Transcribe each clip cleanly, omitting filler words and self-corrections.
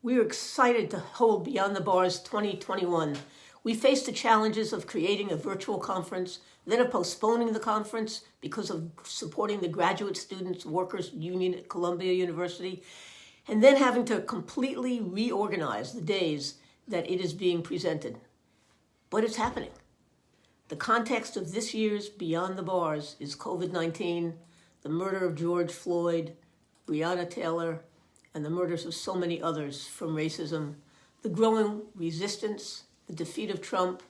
We are excited to hold Beyond the Bars 2021. We faced the challenges of creating a virtual conference, then of postponing the conference because of supporting the graduate students workers union at Columbia University, and then having to completely reorganize the days that it is being presented. But it's happening. The context of this year's Beyond the Bars is COVID-19, the murder of George Floyd, Breonna Taylor, and the murders of so many others from racism, the growing resistance, the defeat of Trump,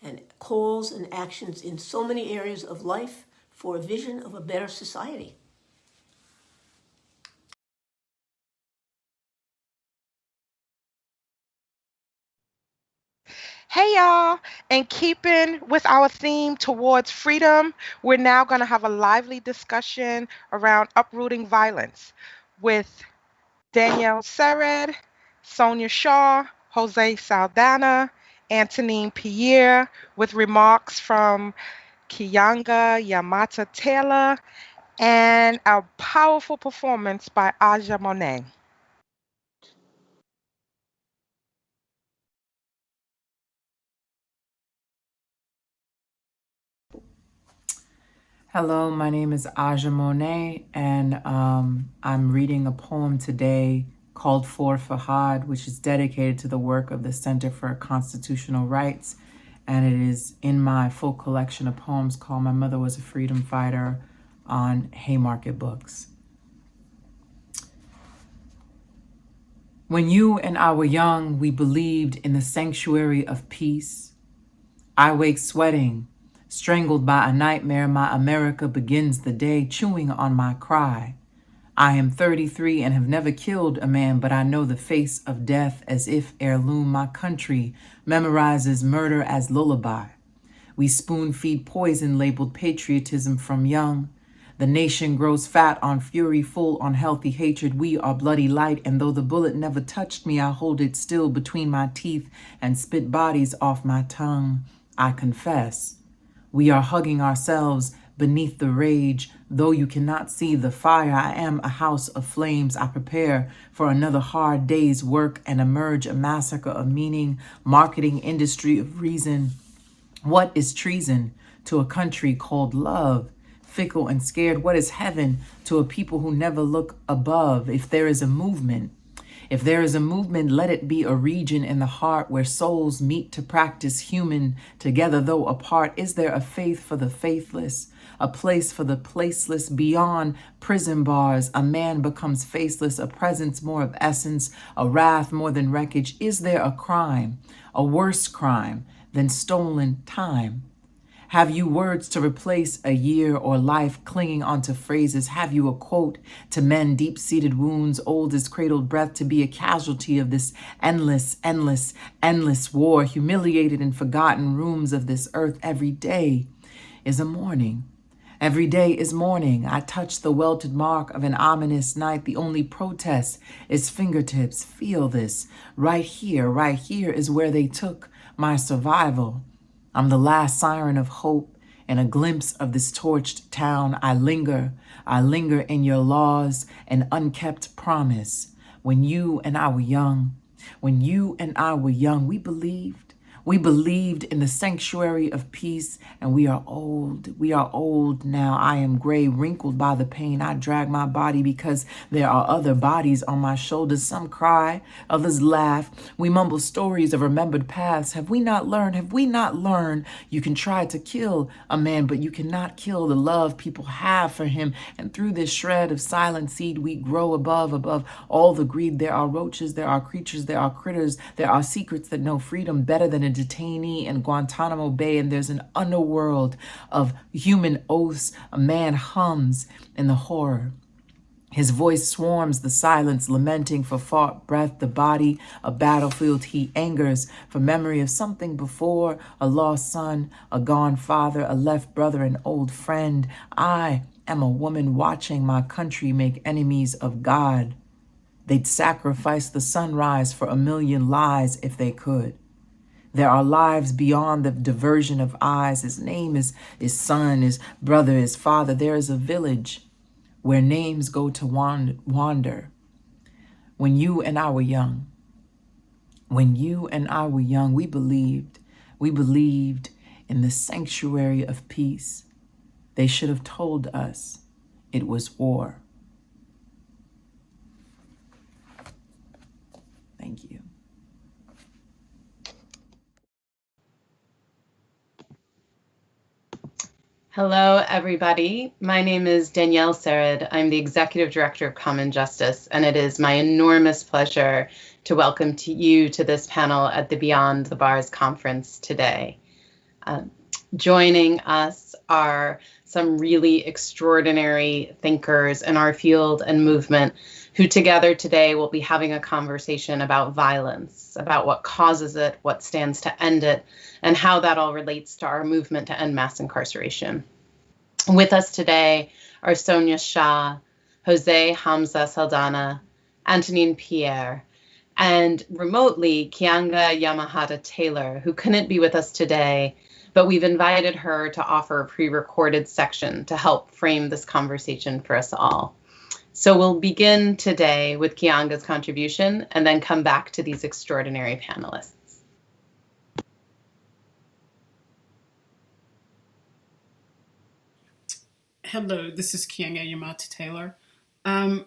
and calls and actions in so many areas of life for a vision of a better society. Hey y'all, and keeping with our theme towards freedom, we're now going to have a lively discussion around uprooting violence with Danielle Sered, Sonya Shah, Jose Saldana, Anthonine Pierre, with remarks from Keeanga-Yamahtta Taylor, and a powerful performance by Aja Monet. Hello, my name is Aja Monet, and I'm reading a poem today called For Fahad, which is dedicated to the work of the Center for Constitutional Rights, and it is in my full collection of poems called My Mother Was a Freedom Fighter on Haymarket Books. When you and I were young, we believed in the sanctuary of peace. I wake sweating, strangled by a nightmare. My America begins the day chewing on my cry. I am 33 and have never killed a man, but I know the face of death as if heirloom. My country memorizes murder as lullaby. We spoon feed poison labeled patriotism from young. The nation grows fat on fury, full on healthy hatred. We are bloody light, and though the bullet never touched me, I hold it still between my teeth and spit bodies off my tongue. I confess. We are hugging ourselves beneath the rage. Though you cannot see the fire, I am a house of flames. I prepare for another hard day's work and emerge a massacre of meaning, marketing industry of reason. What is treason to a country called love? Fickle and scared, what is heaven to a people who never look above? If there is a movement, let it be a region in the heart where souls meet to practice human together, though apart. Is there a faith for the faithless, a place for the placeless? Beyond prison bars, a man becomes faceless, a presence more of essence, a wrath more than wreckage. Is there a crime, a worse crime than stolen time? Have you words to replace a year or life clinging onto phrases? Have you a quote to mend deep-seated wounds, old as cradled breath, to be a casualty of this endless, endless, endless war? Humiliated in forgotten rooms of this earth, every day is a morning. Every day is morning. I touch the welted mark of an ominous night. The only protest is fingertips. Feel this. Right here is where they took my survival. I'm the last siren of hope and a glimpse of this torched town. I linger in your laws, an unkept promise. When you and I were young, we believed in the sanctuary of peace, and we are old now. I am gray, wrinkled by the pain. I drag my body because there are other bodies on my shoulders. Some cry, others laugh. We mumble stories of remembered paths. Have we not learned? You can try to kill a man, but you cannot kill the love people have for him. And through this shred of silent seed, we grow above all the greed. There are roaches, there are creatures, there are critters, there are secrets that know freedom better than a detainee in Guantanamo Bay, and there's an underworld of human oaths. A man hums in the horror. His voice swarms the silence, lamenting for fought breath, the body, a battlefield. He angers for memory of something before, a lost son, a gone father, a left brother, an old friend. I am a woman watching my country make enemies of God. They'd sacrifice the sunrise for a million lies if they could. There are lives beyond the diversion of eyes. His name is son, his brother, his father. There is a village where names go to wander. When you and I were young, when you and I were young, we believed in the sanctuary of peace. They should have told us it was war. Thank you. Hello, everybody. My name is Danielle Sered. I'm the Executive Director of Common Justice, and it is my enormous pleasure to welcome you to this panel at the Beyond the Bars conference today. Joining us are some really extraordinary thinkers in our field and movement who together today will be having a conversation about violence, about what causes it, what stands to end it, and how that all relates to our movement to end mass incarceration. With us today are Sonya Shah, Jose Hamza Saldana, Anthonine Pierre, and remotely Keeanga-Yamahtta Taylor, who couldn't be with us today, but we've invited her to offer a pre-recorded section to help frame this conversation for us all. So we'll begin today with Keeanga's contribution and then come back to these extraordinary panelists. Hello, this is Keeanga-Yamahtta Taylor. I'm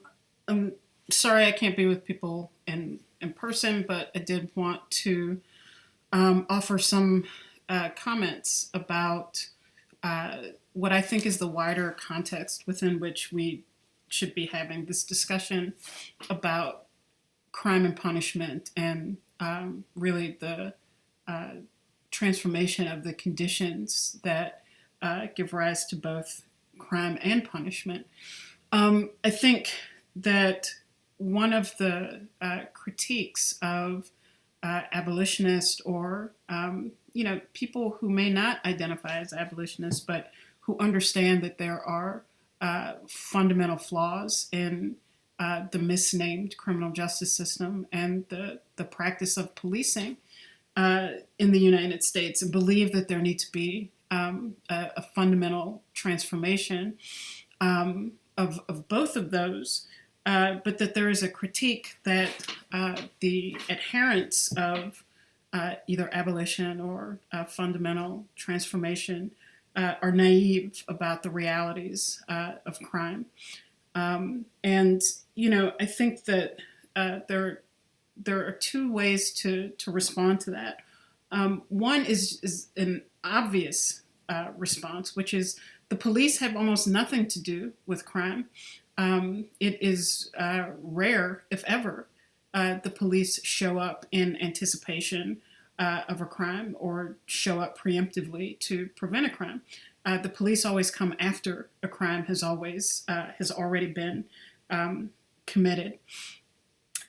sorry I can't be with people in person, but I did want to offer some comments about what I think is the wider context within which we should be having this discussion about crime and punishment and really the transformation of the conditions that give rise to both crime and punishment. I think that one of the critiques of abolitionists or people who may not identify as abolitionists, but who understand that there are fundamental flaws in the misnamed criminal justice system and the practice of policing in the United States, and believe that there needs to be a fundamental transformation of both of those, but that there is a critique that the adherents of either abolition or fundamental transformation are naive about the realities of crime. And, I think that there are two ways to respond to that. One is an obvious response, which is the police have almost nothing to do with crime. It is rare, if ever, the police show up in anticipation of a crime or show up preemptively to prevent a crime. The police always come after a crime has already been committed.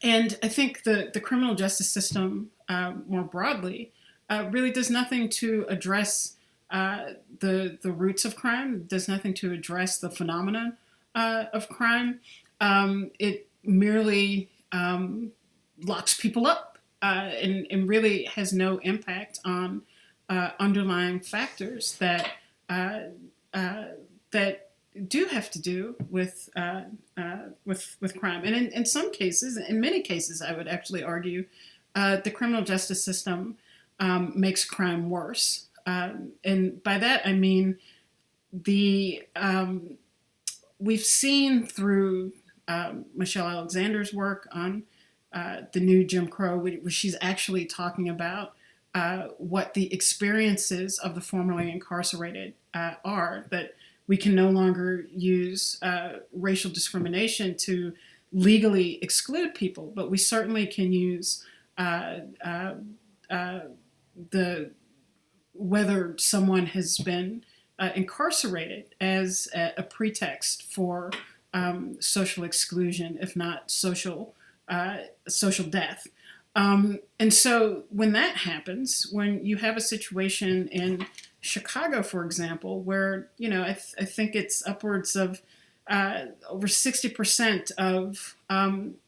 And I think the criminal justice system more broadly really does nothing to address the roots of crime, does nothing to address the phenomenon of crime. It merely locks people up and really has no impact on underlying factors that do have to do with crime. And in some cases, in many cases, I would actually argue, the criminal justice system makes crime worse. And by that, I mean we've seen through Michelle Alexander's work on the new Jim Crow, where she's actually talking about what the experiences of the formerly incarcerated are, that we can no longer use racial discrimination to legally exclude people, but we certainly can use whether someone has been incarcerated as a pretext for social exclusion, if not social death. And so when that happens, when you have a situation in Chicago, for example, where, I think it's upwards of over 60% of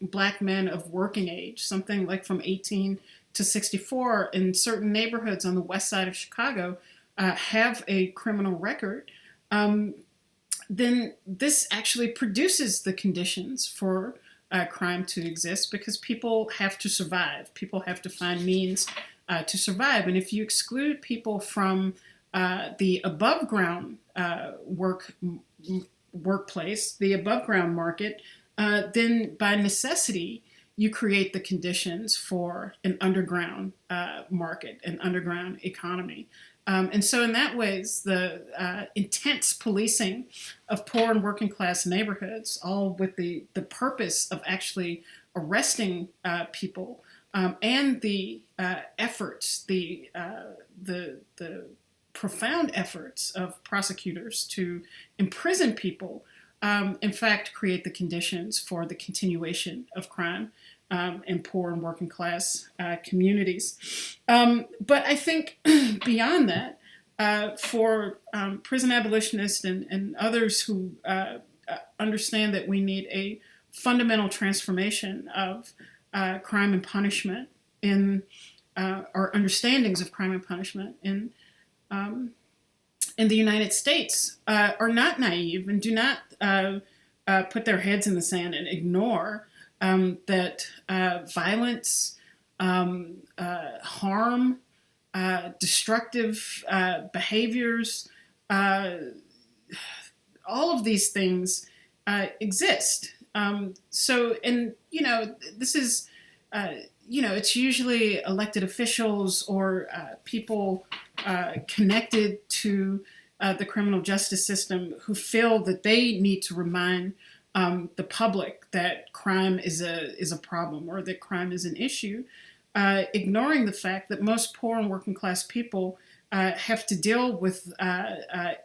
Black men of working age, something like from 18 to 64 in certain neighborhoods on the west side of Chicago, have a criminal record, then this actually produces the conditions for crime to exist, because people have to survive. People have to find means to survive. And if you exclude people from the above ground workplace, the above ground market, then by necessity, you create the conditions for an underground market, an underground economy. And so in that ways, the intense policing of poor and working class neighborhoods, all with the purpose of actually arresting people, and the efforts, the profound efforts of prosecutors to imprison people, in fact, create the conditions for the continuation of crime in poor and working class communities. But I think beyond that, for prison abolitionists and others who understand that we need a fundamental transformation of crime and punishment in our understandings of crime and punishment in the United States, are not naive and do not put their heads in the sand and ignore that violence, harm, destructive behaviors, all of these things exist. So, and, this is, it's usually elected officials or people connected to the criminal justice system who feel that they need to remind the public that crime is a problem or that crime is an issue, ignoring the fact that most poor and working class people have to deal with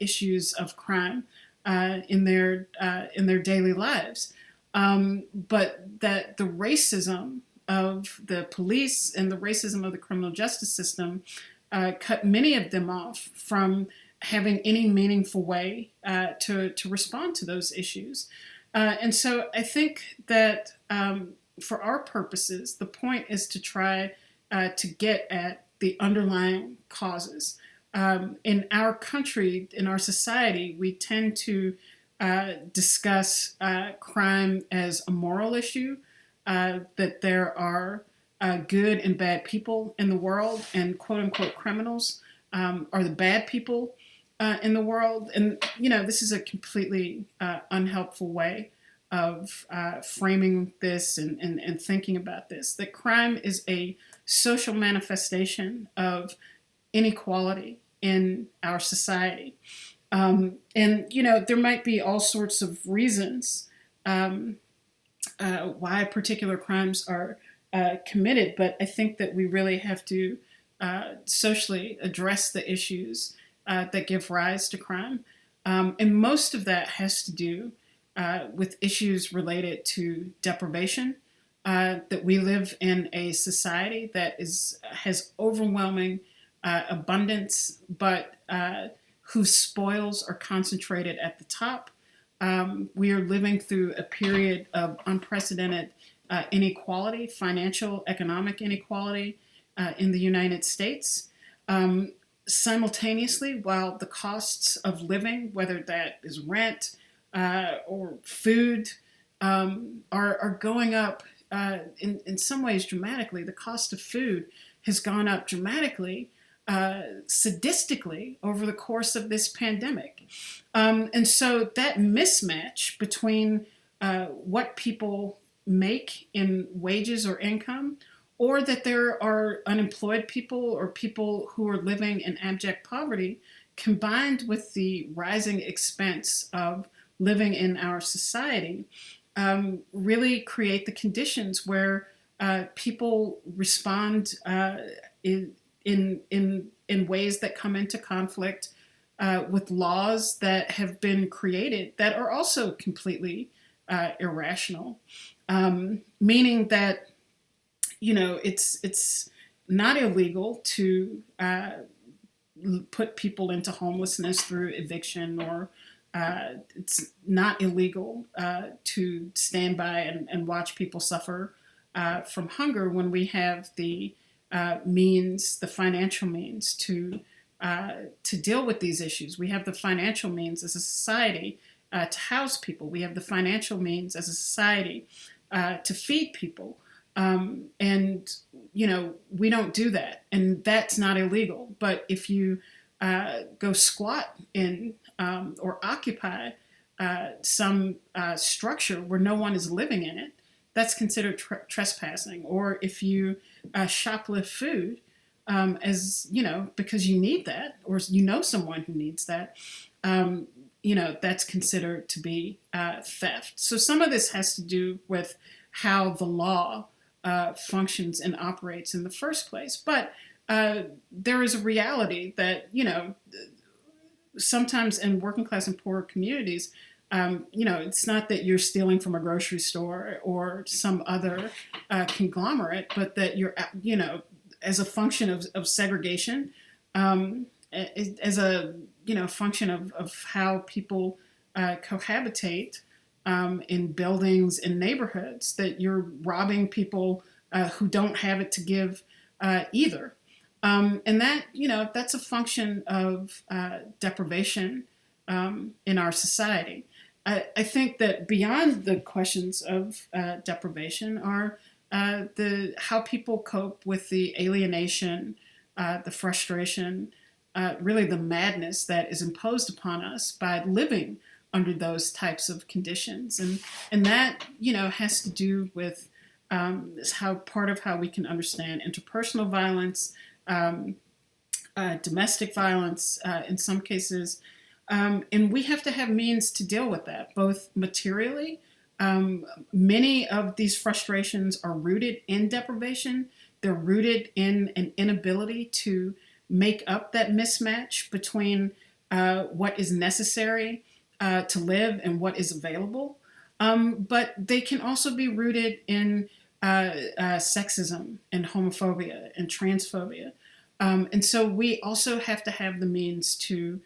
issues of crime in their daily lives, but that the racism of the police and the racism of the criminal justice system cut many of them off from having any meaningful way to respond to those issues. And so I think that for our purposes, the point is to try to get at the underlying causes. In our country, in our society, we tend to discuss crime as a moral issue, that there are good and bad people in the world, and quote unquote criminals are the bad people in the world. And, this is a completely unhelpful way of framing this and thinking about this, that crime is a social manifestation of inequality in our society. And, there might be all sorts of reasons why particular crimes are committed, but I think that we really have to socially address the issues that give rise to crime. And most of that has to do with issues related to deprivation, that we live in a society that has overwhelming abundance, but whose spoils are concentrated at the top. We are living through a period of unprecedented inequality, financial, economic inequality in the United States. Simultaneously, while the costs of living, whether that is rent or food, are going up in some ways dramatically. The cost of food has gone up dramatically, sadistically over the course of this pandemic. And so that mismatch between what people make in wages or income, or that there are unemployed people or people who are living in abject poverty, combined with the rising expense of living in our society, really create the conditions where people respond in ways that come into conflict with laws that have been created that are also completely irrational, meaning that it's not illegal to put people into homelessness through eviction, or it's not illegal to stand by and watch people suffer from hunger when we have the means, the financial means to deal with these issues. We have the financial means as a society to house people. We have the financial means as a society to feed people. And, we don't do that. And that's not illegal. But if you go squat in or occupy some structure where no one is living in it, that's considered trespassing. Or if you shoplift food, because you need that, or someone who needs that, that's considered to be theft. So some of this has to do with how the law functions and operates in the first place. But there is a reality that, sometimes in working class and poor communities, it's not that you're stealing from a grocery store or some other conglomerate, but that you're, as a function of segregation, as a function of how people cohabitate in buildings and neighborhoods, that you're robbing people who don't have it to give either. And that, that's a function of deprivation in our society. I think that beyond the questions of deprivation are how people cope with the alienation, the frustration, really the madness that is imposed upon us by living under those types of conditions. And that, has to do with part of how we can understand interpersonal violence, domestic violence in some cases. And we have to have means to deal with that, both materially. Many of these frustrations are rooted in deprivation. They're rooted in an inability to make up that mismatch between what is necessary to live and what is available. But they can also be rooted in sexism and homophobia and transphobia. And so we also have to have the means to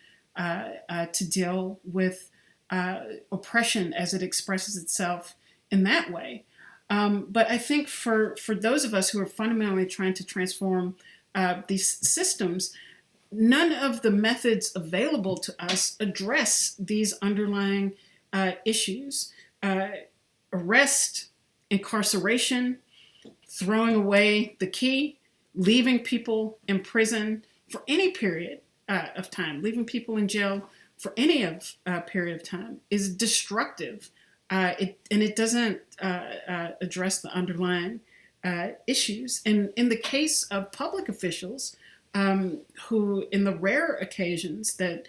deal with oppression as it expresses itself in that way. But I think for those of us who are fundamentally trying to transform these systems, none of the methods available to us address these underlying issues. Arrest, incarceration, throwing away the key, leaving people in prison for any period of time, leaving people in jail for any period of time is destructive. It doesn't address the underlying issues. And in the case of public officials, who in the rare occasions that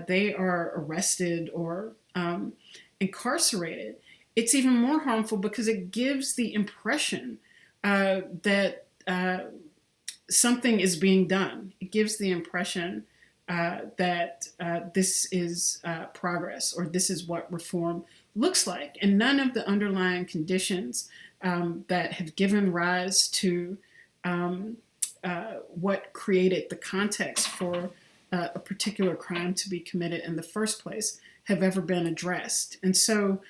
they are arrested or incarcerated, it's even more harmful because it gives the impression that something is being done. It gives the impression that this is progress, or this is what reform looks like. And none of the underlying conditions that have given rise to what created the context for a particular crime to be committed in the first place have ever been addressed. And so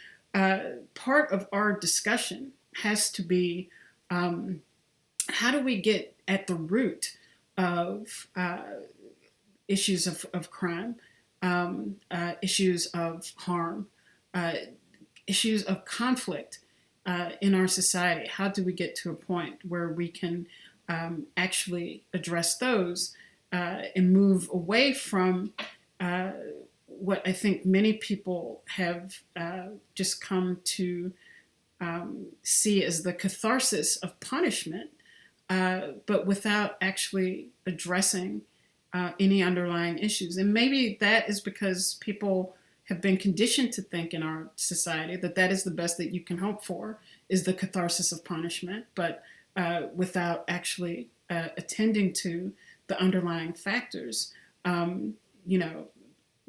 part of our discussion has to be, how do we get at the root of issues of crime, issues of harm, issues of conflict in our society? How do we get to a point where we can actually address those and move away from what I think many people have just come to see as the catharsis of punishment, but without actually addressing any underlying issues. And maybe that is because people have been conditioned to think in our society that is the best that you can hope for, is the catharsis of punishment, but without actually attending to the underlying factors.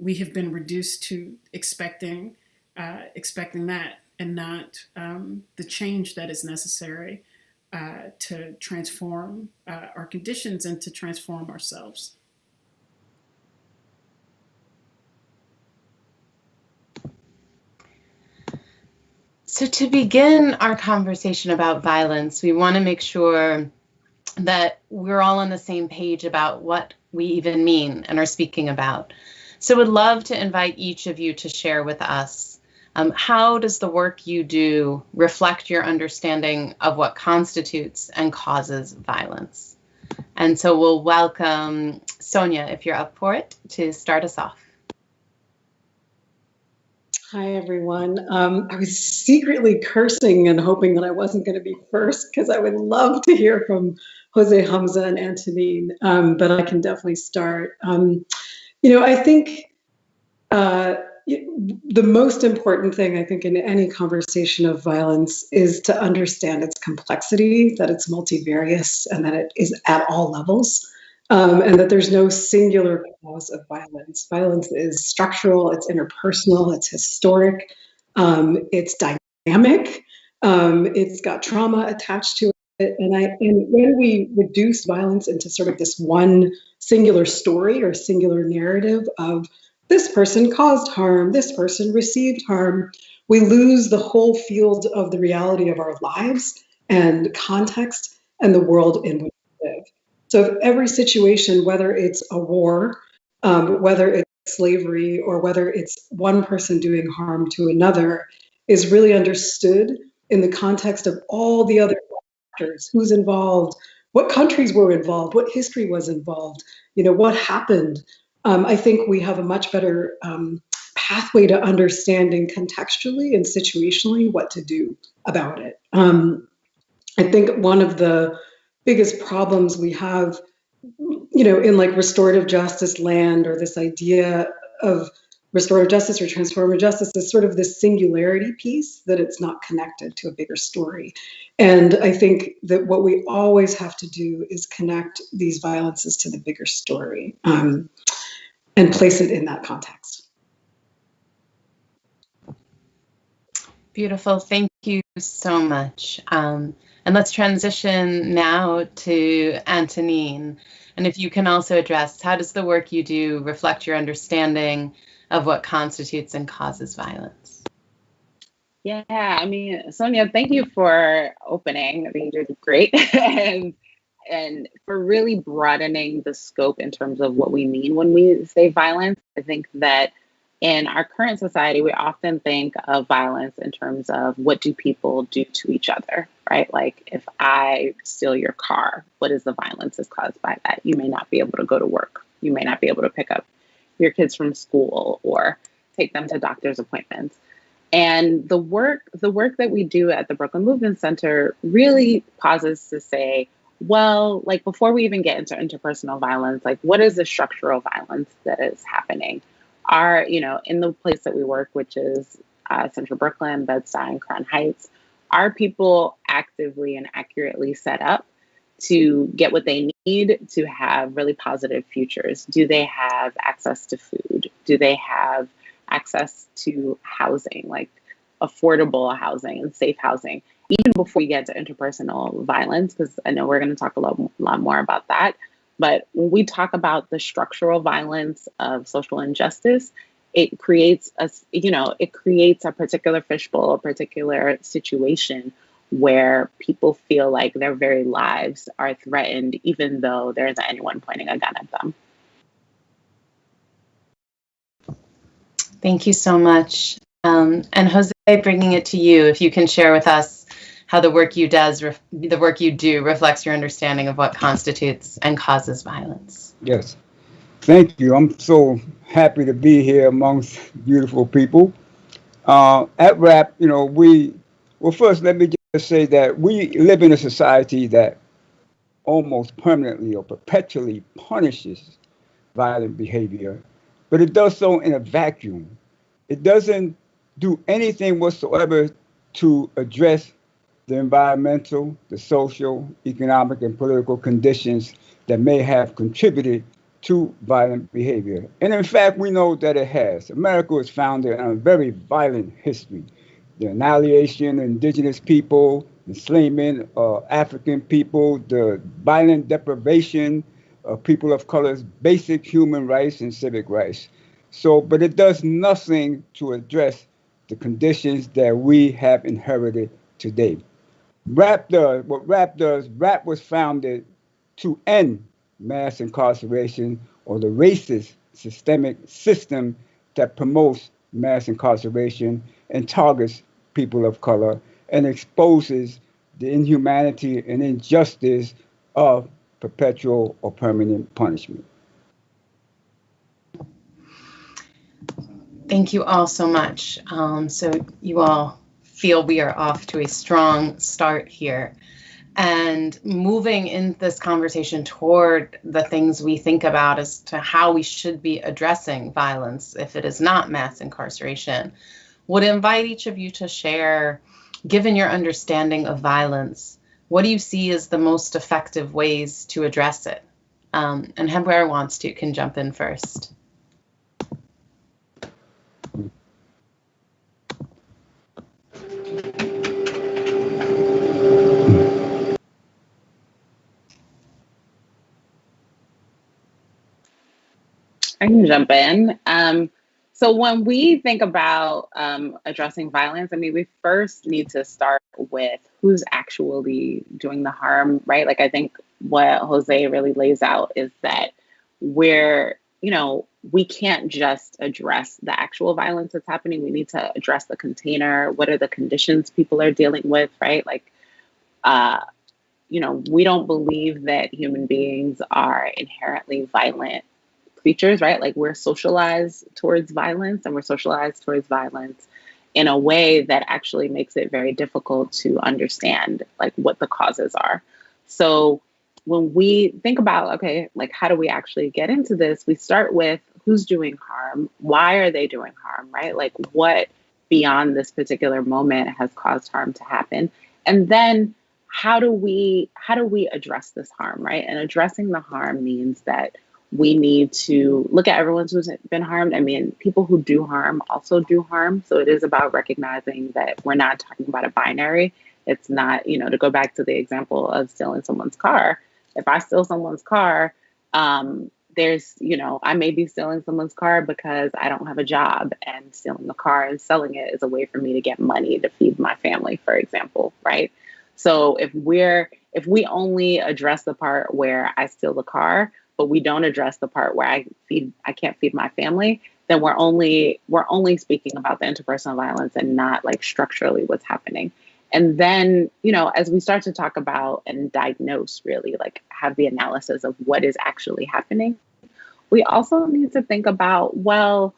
We have been reduced to expecting that, and not the change that is necessary to transform our conditions and to transform ourselves. So to begin our conversation about violence, we want to make sure that we're all on the same page about what we even mean and are speaking about. So would love to invite each of you to share with us How does the work you do reflect your understanding of what constitutes and causes violence? And so we'll welcome Sonya, if you're up for it, to start us off. Hi, everyone. I was secretly cursing and hoping that I wasn't going to be first because I would love to hear from Jose, Hamza, and Antonine, but I can definitely start. I think the most important thing, I think, in any conversation of violence is to understand its complexity, that it's multivarious, and that it is at all levels. And that there's no singular cause of violence. Violence is structural, it's interpersonal, it's historic, it's dynamic, it's got trauma attached to it. And when we reduce violence into sort of this one singular story or singular narrative of this person caused harm, this person received harm, we lose the whole field of the reality of our lives and context and the world in which we live. So if every situation, whether it's a war, whether it's slavery, or whether it's one person doing harm to another, is really understood in the context of all the other factors, who's involved, what countries were involved, what history was involved, what happened, I think we have a much better pathway to understanding contextually and situationally what to do about it. I think one of the biggest problems we have, in like restorative justice land, or this idea of restorative justice or transformative justice, is sort of this singularity piece, that it's not connected to a bigger story. And I think that what we always have to do is connect these violences to the bigger story, and place it in that context. Beautiful. Thank you so much. And let's transition now to Anthonine. And if you can also address, how does the work you do reflect your understanding of what constitutes and causes violence? Yeah, I mean, Sonya, thank you for opening. I think you did great. and for really broadening the scope in terms of what we mean when we say violence. I think that in our current society, we often think of violence in terms of what do people do to each other, right? Like if I steal your car, what is the violence that's caused by that? You may not be able to go to work. You may not be able to pick up your kids from school or take them to doctor's appointments. And the work that we do at the Brooklyn Movement Center really pauses to say, well, like before we even get into interpersonal violence, like what is the structural violence that is happening? In the place that we work, which is Central Brooklyn, Bed-Stuy, and Crown Heights, are people actively and accurately set up to get what they need to have really positive futures? Do they have access to food? Do they have access to housing, like affordable housing and safe housing? Even before we get to interpersonal violence, because I know we're going to talk a lot more about that. But when we talk about the structural violence of social injustice, it creates a particular fishbowl, a particular situation where people feel like their very lives are threatened, even though there isn't anyone pointing a gun at them. Thank you so much. And Jose, bringing it to you, if you can share with us how the work you do reflects your understanding of what constitutes and causes violence. Yes, thank you. I'm so happy to be here amongst beautiful people. At RAP, first let me just say that we live in a society that almost permanently or perpetually punishes violent behavior, but it does so in a vacuum. It doesn't do anything whatsoever to address the environmental, the social, economic, and political conditions that may have contributed to violent behavior. And in fact, we know that it has. America was founded on a very violent history. The annihilation of indigenous people, enslavement of African people, the violent deprivation of people of color's basic human rights and civic rights. But it does nothing to address the conditions that we have inherited today. RAP was founded to end mass incarceration, or the racist systemic system that promotes mass incarceration, and targets people of color and exposes the inhumanity and injustice of perpetual or permanent punishment. Thank you all so much. So you all feel we are off to a strong start here. And moving in this conversation toward the things we think about as to how we should be addressing violence if it is not mass incarceration, would invite each of you to share, given your understanding of violence, what do you see as the most effective ways to address it? And whoever wants to can jump in first. I can jump in. So when we think about addressing violence, I mean, we first need to start with who's actually doing the harm, right? Like, I think what Jose really lays out is that we can't just address the actual violence that's happening. We need to address the container. What are the conditions people are dealing with, right? Like, we don't believe that human beings are inherently violent creatures, right? Like, we're socialized towards violence, and we're socialized towards violence in a way that actually makes it very difficult to understand like what the causes are. So when we think about, okay, like, how do we actually get into this? We start with who's doing harm, why are they doing harm, right? Like, what beyond this particular moment has caused harm to happen? And then how do we address this harm, right? And addressing the harm means that we need to look at everyone who's been harmed. I mean, people who do harm also do harm. So it is about recognizing that we're not talking about a binary. It's not, to go back to the example of stealing someone's car. If I steal someone's car, I may be stealing someone's car because I don't have a job, and stealing the car and selling it is a way for me to get money to feed my family, for example, right? So if we only address the part where I steal the car, but we don't address the part where I can't feed my family, then we're only speaking about the interpersonal violence and not like structurally what's happening. And then, as we start to talk about and diagnose, really like have the analysis of what is actually happening, we also need to think about, well,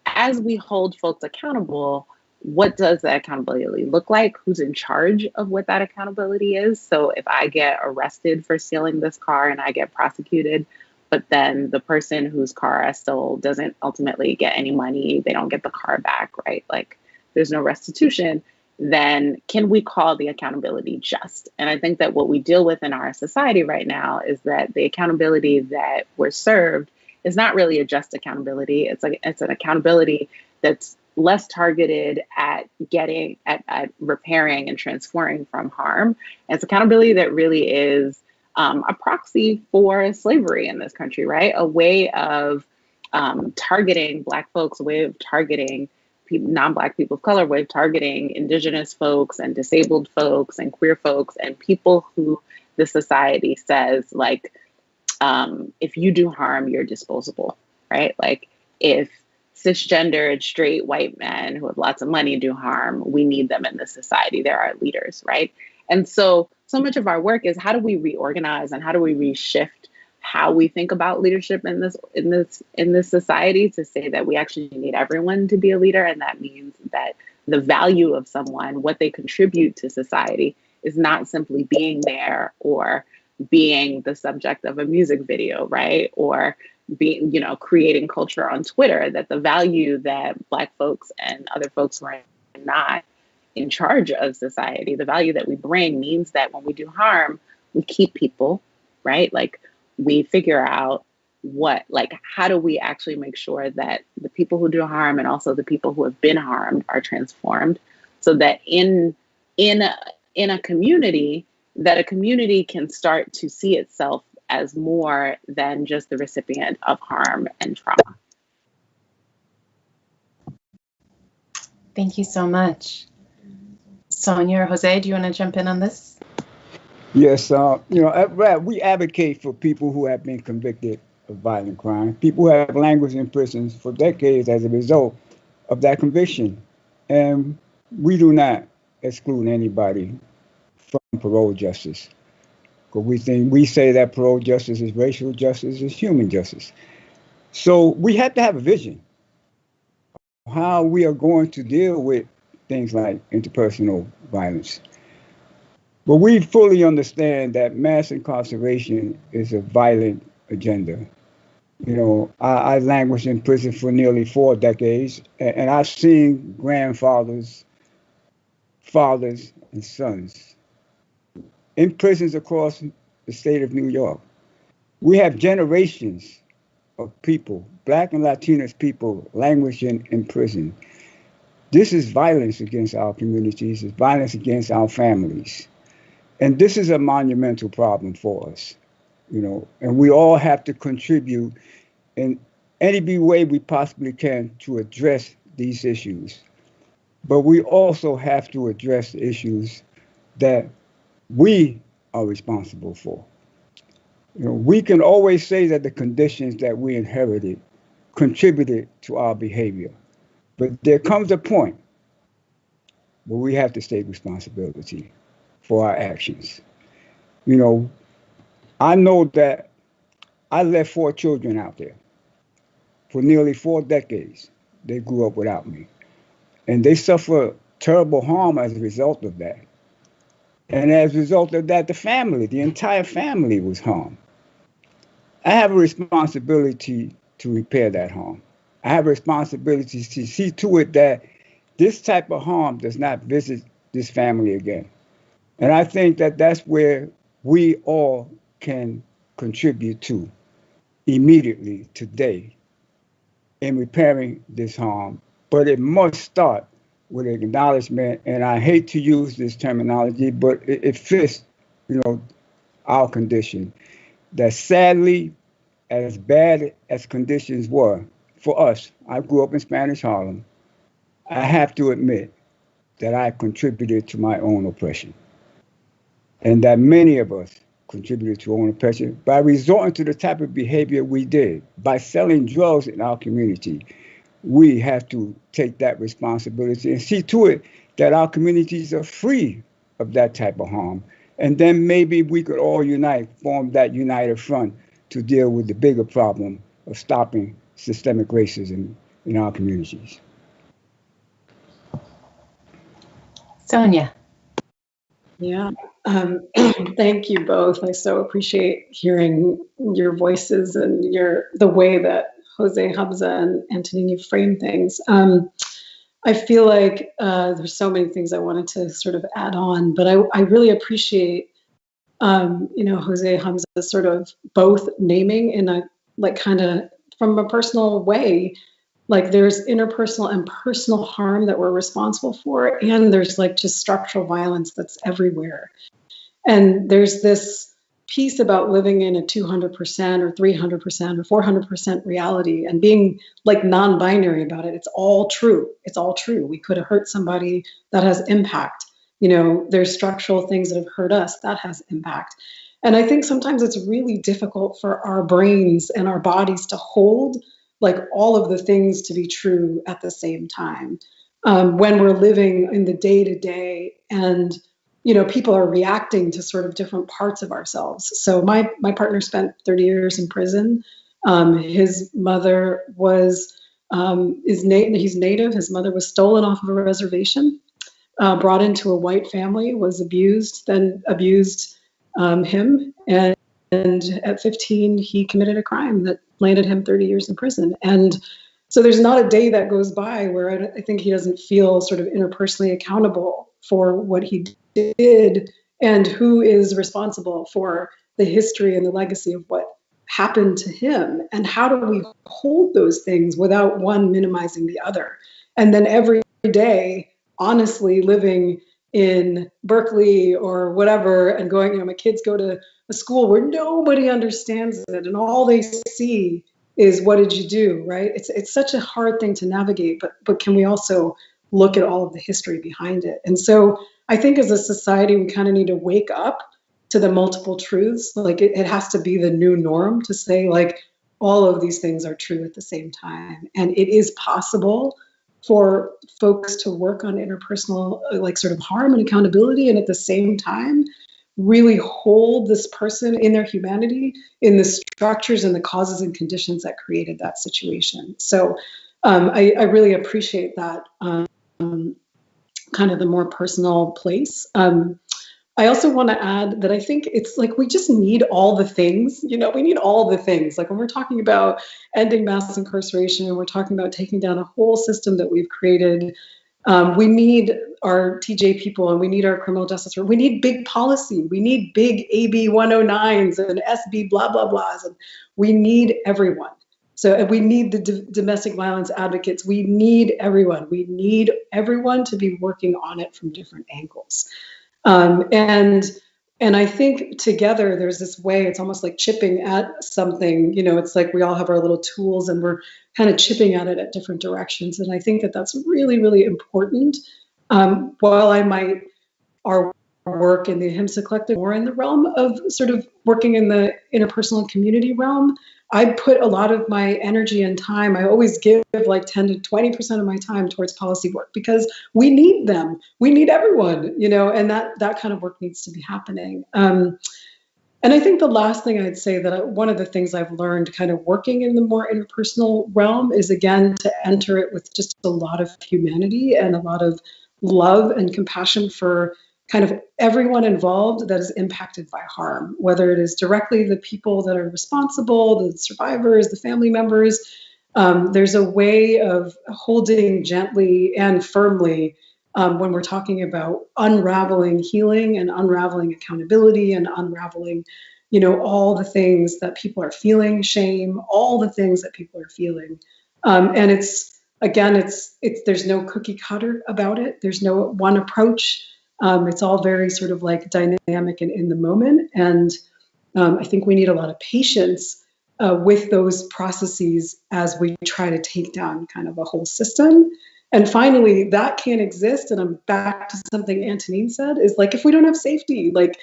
as we hold folks accountable, what does the accountability look like? Who's in charge of what that accountability is? So if I get arrested for stealing this car and I get prosecuted, but then the person whose car I stole doesn't ultimately get any money, they don't get the car back, right? Like, there's no restitution, then can we call the accountability just? And I think that what we deal with in our society right now is that the accountability that we're served is not really a just accountability. It's an accountability that's less targeted at repairing and transferring from harm. And it's accountability that really is a proxy for slavery in this country, right? A way of targeting Black folks, a way of targeting non-Black people of color, a way of targeting Indigenous folks and disabled folks and queer folks and people who the society says, like, if you do harm, you're disposable, right? Like, if cisgendered, straight, white men who have lots of money do harm, we need them in this society. They're our leaders, right? And so much of our work is how do we reorganize and how do we reshift how we think about leadership in this society to say that we actually need everyone to be a leader. And that means that the value of someone, what they contribute to society, is not simply being there or being the subject of a music video, right? Or being, creating culture on Twitter, that the value that Black folks and other folks who are not in charge of society, the value that we bring means that when we do harm, we keep people, right? Like, we figure out how do we actually make sure that the people who do harm and also the people who have been harmed are transformed, so that in a community, that a community can start to see itself as more than just the recipient of harm and trauma. Thank you so much. Sonya or Jose, do you want to jump in on this? Yes, at RAP, we advocate for people who have been convicted of violent crime, people who have languished in prisons for decades as a result of that conviction. And we do not exclude anybody from parole justice. Because we say that parole justice is racial justice, is human justice. So we have to have a vision of how we are going to deal with things like interpersonal violence. But we fully understand that mass incarceration is a violent agenda. You know, I languished in prison for nearly 4 decades, and I've seen grandfathers, fathers, and sons in prisons across the state of New York. We have generations of people, Black and Latinx people, languishing in prison. This is violence against our communities, it's violence against our families. And this is a monumental problem for us, you know, and we all have to contribute in any way we possibly can to address these issues. But we also have to address the issues that we are responsible for. You know, we can always say that the conditions that we inherited contributed to our behavior. But there comes a point where we have to take responsibility for our actions. You know, I know that I left 4 children out there for nearly 4 decades. They grew up without me. And they suffer terrible harm as a result of that. And as a result of that, the entire family was harmed. I have a responsibility to repair that harm. I have a responsibility to see to it that this type of harm does not visit this family again. And I think that that's where we all can contribute to immediately today in repairing this harm. But it must start with acknowledgement, and I hate to use this terminology, but it fits, you know, our condition. That sadly, as bad as conditions were for us, I grew up in Spanish Harlem, I have to admit that I contributed to my own oppression. And that many of us contributed to our own oppression by resorting to the type of behavior we did, by selling drugs in our community. We have to take that responsibility and see to it that our communities are free of that type of harm. And then maybe we could all unite, form that united front to deal with the bigger problem of stopping systemic racism in our communities. Sonya. Yeah. Thank you both. I so appreciate hearing your voices and the way that Jose, Hamza, and Anthony, you frame things. I feel like there's so many things I wanted to sort of add on, but I really appreciate, Jose, Hamza sort of both naming in a like kind of from a personal way, like there's interpersonal and personal harm that we're responsible for, and there's like just structural violence that's everywhere. And there's this piece about living in a 200% or 300% or 400% reality and being like non-binary about it. It's all true. It's all true. We could have hurt somebody, that has impact. You know, there's structural things that have hurt us, that has impact. And I think sometimes it's really difficult for our brains and our bodies to hold like all of the things to be true at the same time when we're living in the day to day, and people are reacting to sort of different parts of ourselves. So my partner spent 30 years in prison. His mother he's Native. His mother was stolen off of a reservation, brought into a white family, was abused, then abused him, and at 15, he committed a crime that landed him 30 years in prison. And so there's not a day that goes by where I think he doesn't feel sort of interpersonally accountable for what he did and who is responsible for the history and the legacy of what happened to him. And how do we hold those things without one minimizing the other? And then every day, honestly living in Berkeley or whatever and going, my kids go to a school where nobody understands it and all they see is what did you do, right? It's such a hard thing to navigate, but can we also look at all of the history behind it? And so I think as a society, we kind of need to wake up to the multiple truths. Like it has to be the new norm to say like all of these things are true at the same time. And it is possible for folks to work on interpersonal, like sort of harm and accountability, and at the same time, really hold this person in their humanity, in the structures and the causes and conditions that created that situation. So I really appreciate that kind of the more personal place. I also want to add that I think it's like we just need all the things, we need all the things. Like when we're talking about ending mass incarceration and we're talking about taking down a whole system that we've created, we need our TJ people and we need our criminal justice. We need big policy. We need big AB 109s and SB blah, blah, blahs. And we need everyone. So we need the domestic violence advocates. We need everyone. We need everyone to be working on it from different angles. And I think together there's this way, it's almost like chipping at something, it's like we all have our little tools and we're kind of chipping at it at different directions. And I think that that's really, really important. While our work in the Ahimsa Collective or in the realm of sort of working in the interpersonal and community realm, I put a lot of my energy and time. I always give like 10 to 20% of my time towards policy work because we need them. We need everyone, and that kind of work needs to be happening. And I think the last thing I'd say that one of the things I've learned kind of working in the more interpersonal realm is, again, to enter it with just a lot of humanity and a lot of love and compassion for kind of everyone involved that is impacted by harm, whether it is directly the people that are responsible, the survivors, the family members. There's a way of holding gently and firmly when we're talking about unraveling healing and unraveling accountability and unraveling, all the things that people are feeling, shame, all the things that people are feeling. And it's there's no cookie cutter about it. There's no one approach. It's all very sort of like dynamic and in the moment. And I think we need a lot of patience with those processes as we try to take down kind of a whole system. And finally, that can't exist. And I'm back to something Anthonine said, is like, if we don't have safety, like,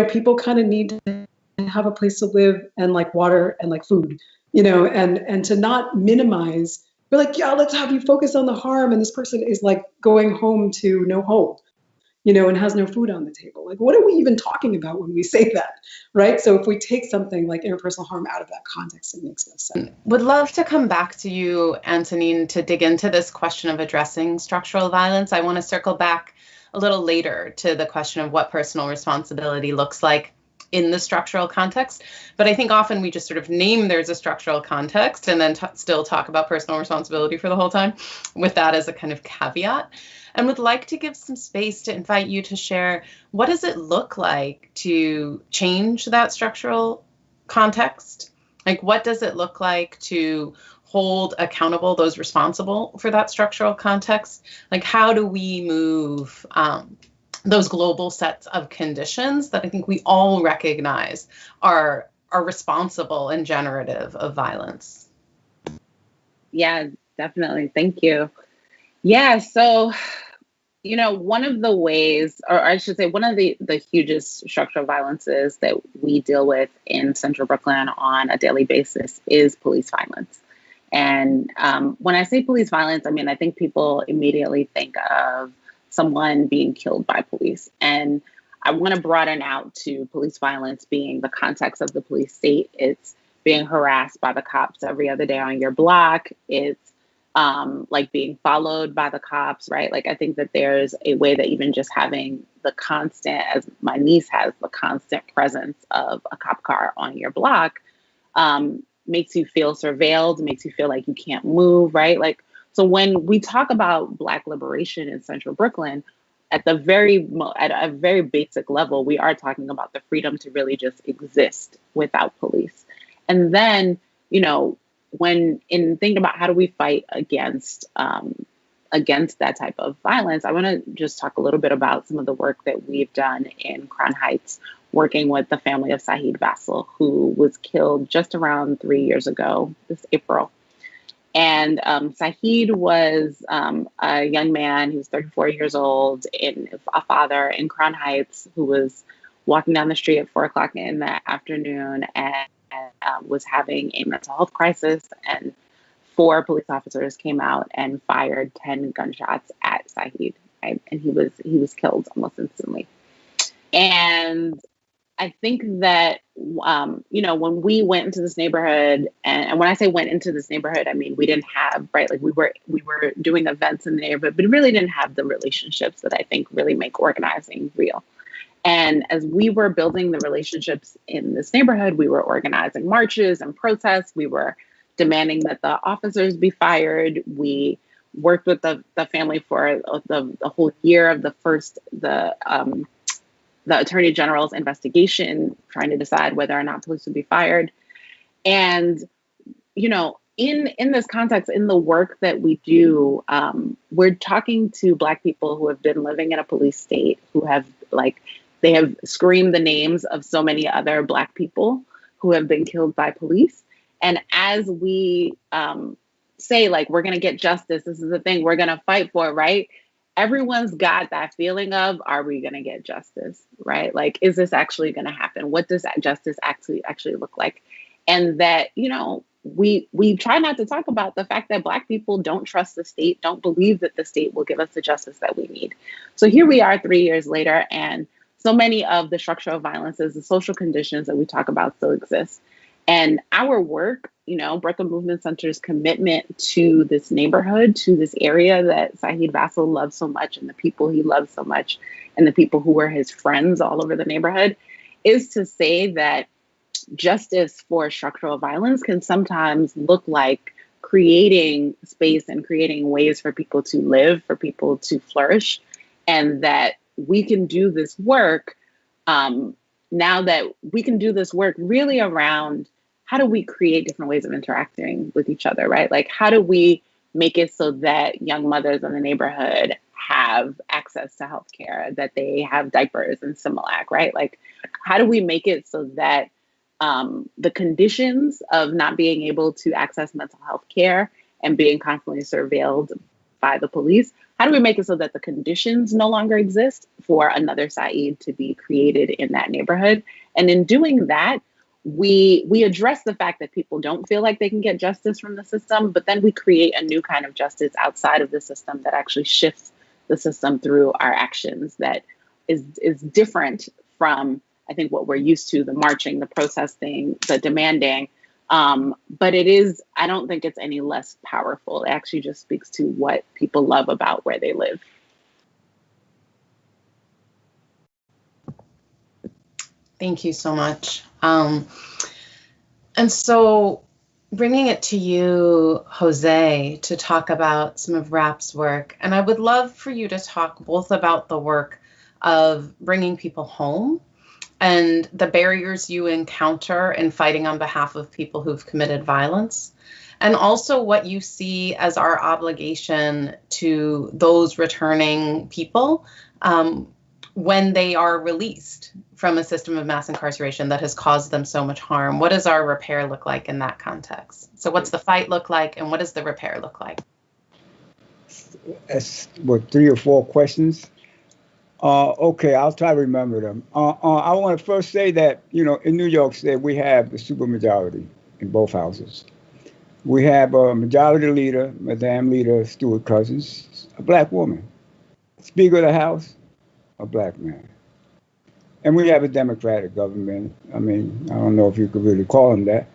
people kind of need to have a place to live and like water and like food, and to not minimize. We're like, yeah, let's have you focus on the harm. And this person is like going home to no home, and has no food on the table. Like, what are we even talking about when we say that, right? So if we take something like interpersonal harm out of that context, it makes no sense. Would love to come back to you, Anthonine, to dig into this question of addressing structural violence. I want to circle back a little later to the question of what personal responsibility looks like in the structural context. But I think often we just sort of name there's a structural context and then still talk about personal responsibility for the whole time with that as a kind of caveat. And would like to give some space to invite you to share, what does it look like to change that structural context? Like, what does it look like to hold accountable those responsible for that structural context? Like, how do we move those global sets of conditions that I think we all recognize are responsible and generative of violence? Yeah, definitely. Thank you. Yeah, so, one of the ways, or I should say, one of the hugest structural violences that we deal with in Central Brooklyn on a daily basis is police violence. And when I say police violence, I mean, I think people immediately think of someone being killed by police. And I want to broaden out to police violence being the context of the police state. It's being harassed by the cops every other day on your block. It's like being followed by the cops, right? Like, I think that there's a way that even just having the constant, as my niece has, the constant presence of a cop car on your block makes you feel surveilled, makes you feel like you can't move, right? Like, so when we talk about Black liberation in Central Brooklyn, at a very basic level, we are talking about the freedom to really just exist without police. And then, when in thinking about how do we fight against that type of violence, I want to just talk a little bit about some of the work that we've done in Crown Heights, working with the family of Saheed Vassell, who was killed just around 3 years ago, this April. And Saheed was a young man who's 34 years old, and a father in Crown Heights, who was walking down the street at 4 o'clock in the afternoon and was having a mental health crisis and 4 police officers came out and fired 10 gunshots at Saeed, right? And he was killed almost instantly. And I think that, when we went into this neighborhood, and when I say went into this neighborhood, I mean, we didn't have, right, like we were doing events in the neighborhood, but really didn't have the relationships that I think really make organizing real. And as we were building the relationships in this neighborhood, we were organizing marches and protests. We were demanding that the officers be fired. We worked with the family for the whole year of the Attorney General's investigation, trying to decide whether or not police would be fired. And, in this context, in the work that we do, we're talking to Black people who have been living in a police state, who have they have screamed the names of so many other Black people who have been killed by police. And as we say, we're going to get justice, this is the thing we're going to fight for, right? Everyone's got that feeling of, are we going to get justice, right? Is this actually going to happen? What does that justice actually look like? And that, we try not to talk about the fact that Black people don't trust the state, don't believe that the state will give us the justice that we need. So here we are 3 years later, and so many of the structural violences, the social conditions that we talk about still exist. And our work, Bertha Movement Center's commitment to this neighborhood, to this area that Saeed Vassell loves so much, and the people he loves so much, and the people who were his friends all over the neighborhood, is to say that justice for structural violence can sometimes look like creating space and creating ways for people to live, for people to flourish, and that we can do this work now that we can do this work really around how do we create different ways of interacting with each other, right? How do we make it so that young mothers in the neighborhood have access to healthcare, that they have diapers and Similac, right? How do we make it so that the conditions of not being able to access mental health care and being constantly surveilled by the police, how do we make it so that the conditions no longer exist for another Saeed to be created in that neighborhood? And in doing that, we address the fact that people don't feel like they can get justice from the system, but then we create a new kind of justice outside of the system that actually shifts the system through our actions, that is different from, I think, what we're used to, the marching, the protesting, the demanding. But I don't think it's any less powerful. It actually just speaks to what people love about where they live. Thank you so much. And so bringing it to you, Jose, to talk about some of RAP's work. And I would love for you to talk both about the work of bringing people home and the barriers you encounter in fighting on behalf of people who've committed violence, and also what you see as our obligation to those returning people when they are released from a system of mass incarceration that has caused them so much harm. What does our repair look like in that context? So what's the fight look like, and what does the repair look like? That's what, 3 or 4 questions? Okay, I'll try to remember them. I want to first say that, in New York State, we have the supermajority in both houses. We have a majority leader, Madame Leader Stewart Cousins, a Black woman. Speaker of the House, a Black man. And we have a Democratic government. I mean, I don't know if you could really call them that.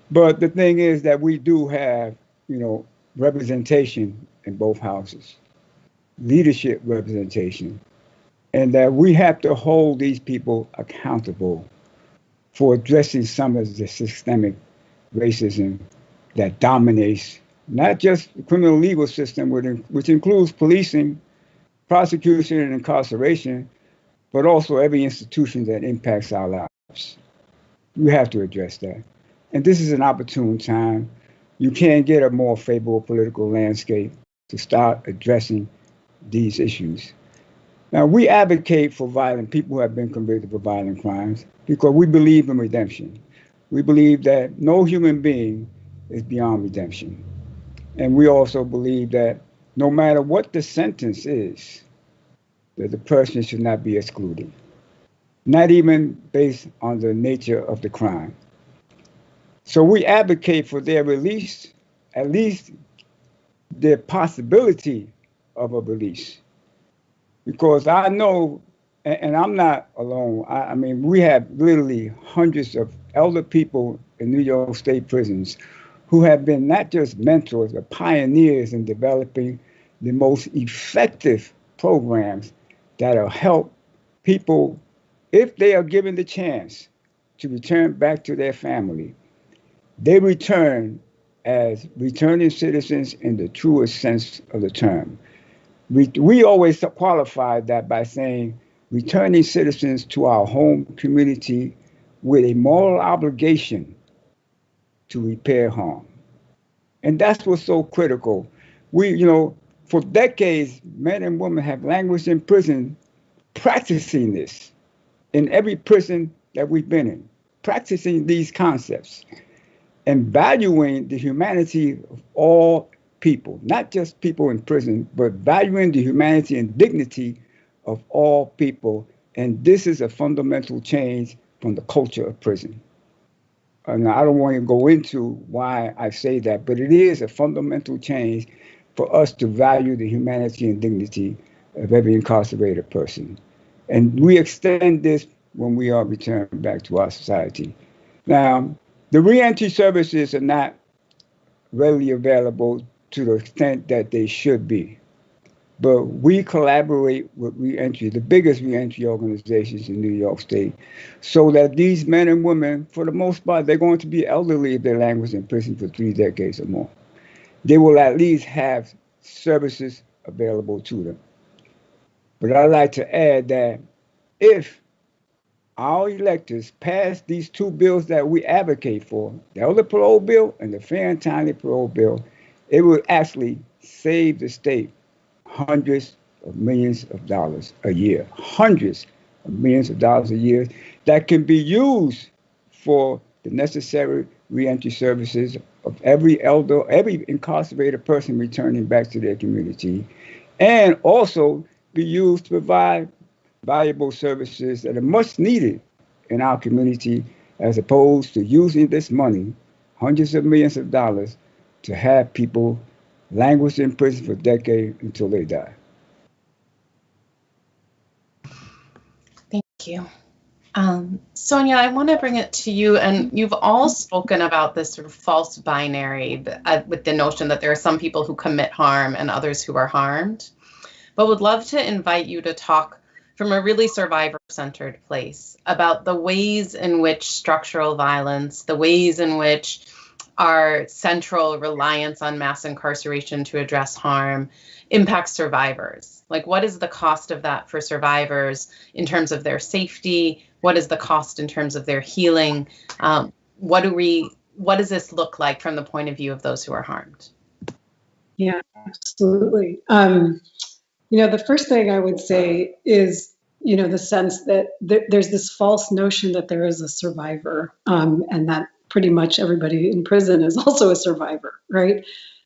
But the thing is that we do have, representation in both houses, leadership representation, and that we have to hold these people accountable for addressing some of the systemic racism that dominates not just the criminal legal system, which includes policing, prosecution, and incarceration, but also every institution that impacts our lives. We have to address that. And this is an opportune time. You can't get a more favorable political landscape to start addressing these issues. Now, we advocate for violent people who have been convicted for violent crimes because we believe in redemption. We believe that no human being is beyond redemption. And we also believe that no matter what the sentence is, that the person should not be excluded, not even based on the nature of the crime. So we advocate for their release at least the possibility of a release. Because I know, and I'm not alone, I mean, we have literally hundreds of elder people in New York State prisons who have been not just mentors, but pioneers in developing the most effective programs that'll help people, if they are given the chance to return back to their family, they return as returning citizens in the truest sense of the term. We always qualify that by saying returning citizens to our home community with a moral obligation to repair harm. And that's what's so critical. For decades, men and women have languished in prison practicing this in every prison that we've been in, practicing these concepts and valuing the humanity of all people, not just people in prison, but valuing the humanity and dignity of all people. And this is a fundamental change from the culture of prison. And I don't want to go into why I say that, but it is a fundamental change for us to value the humanity and dignity of every incarcerated person. And we extend this when we are returned back to our society. Now, the reentry services are not readily available to the extent that they should be. But we collaborate with reentry, the biggest reentry organizations in New York State, so that these men and women, for the most part, they're going to be elderly if they languish in prison for 3 decades or more. They will at least have services available to them. But I'd like to add that if our electors pass these 2 bills that we advocate for, the elder parole bill and the fair and timely parole bill, it will actually save the state hundreds of millions of dollars a year, hundreds of millions of dollars a year that can be used for the necessary reentry services of every incarcerated person returning back to their community, and also be used to provide valuable services that are much needed in our community, as opposed to using this money, hundreds of millions of dollars, to have people languish in prison for decades until they die. Thank you. Sonya, I want to bring it to you, and you've all spoken about this sort of false binary with the notion that there are some people who commit harm and others who are harmed, but would love to invite you to talk from a really survivor-centered place about the ways in which structural violence, the ways in which our central reliance on mass incarceration to address harm impacts survivors. Like, what is the cost of that for survivors in terms of their safety? What is the cost in terms of their healing? What does this look like from the point of view of those who are harmed? Yeah, absolutely. The first thing I would say is, the sense that there's this false notion that there is a survivor, and that pretty much everybody in prison is also a survivor, right?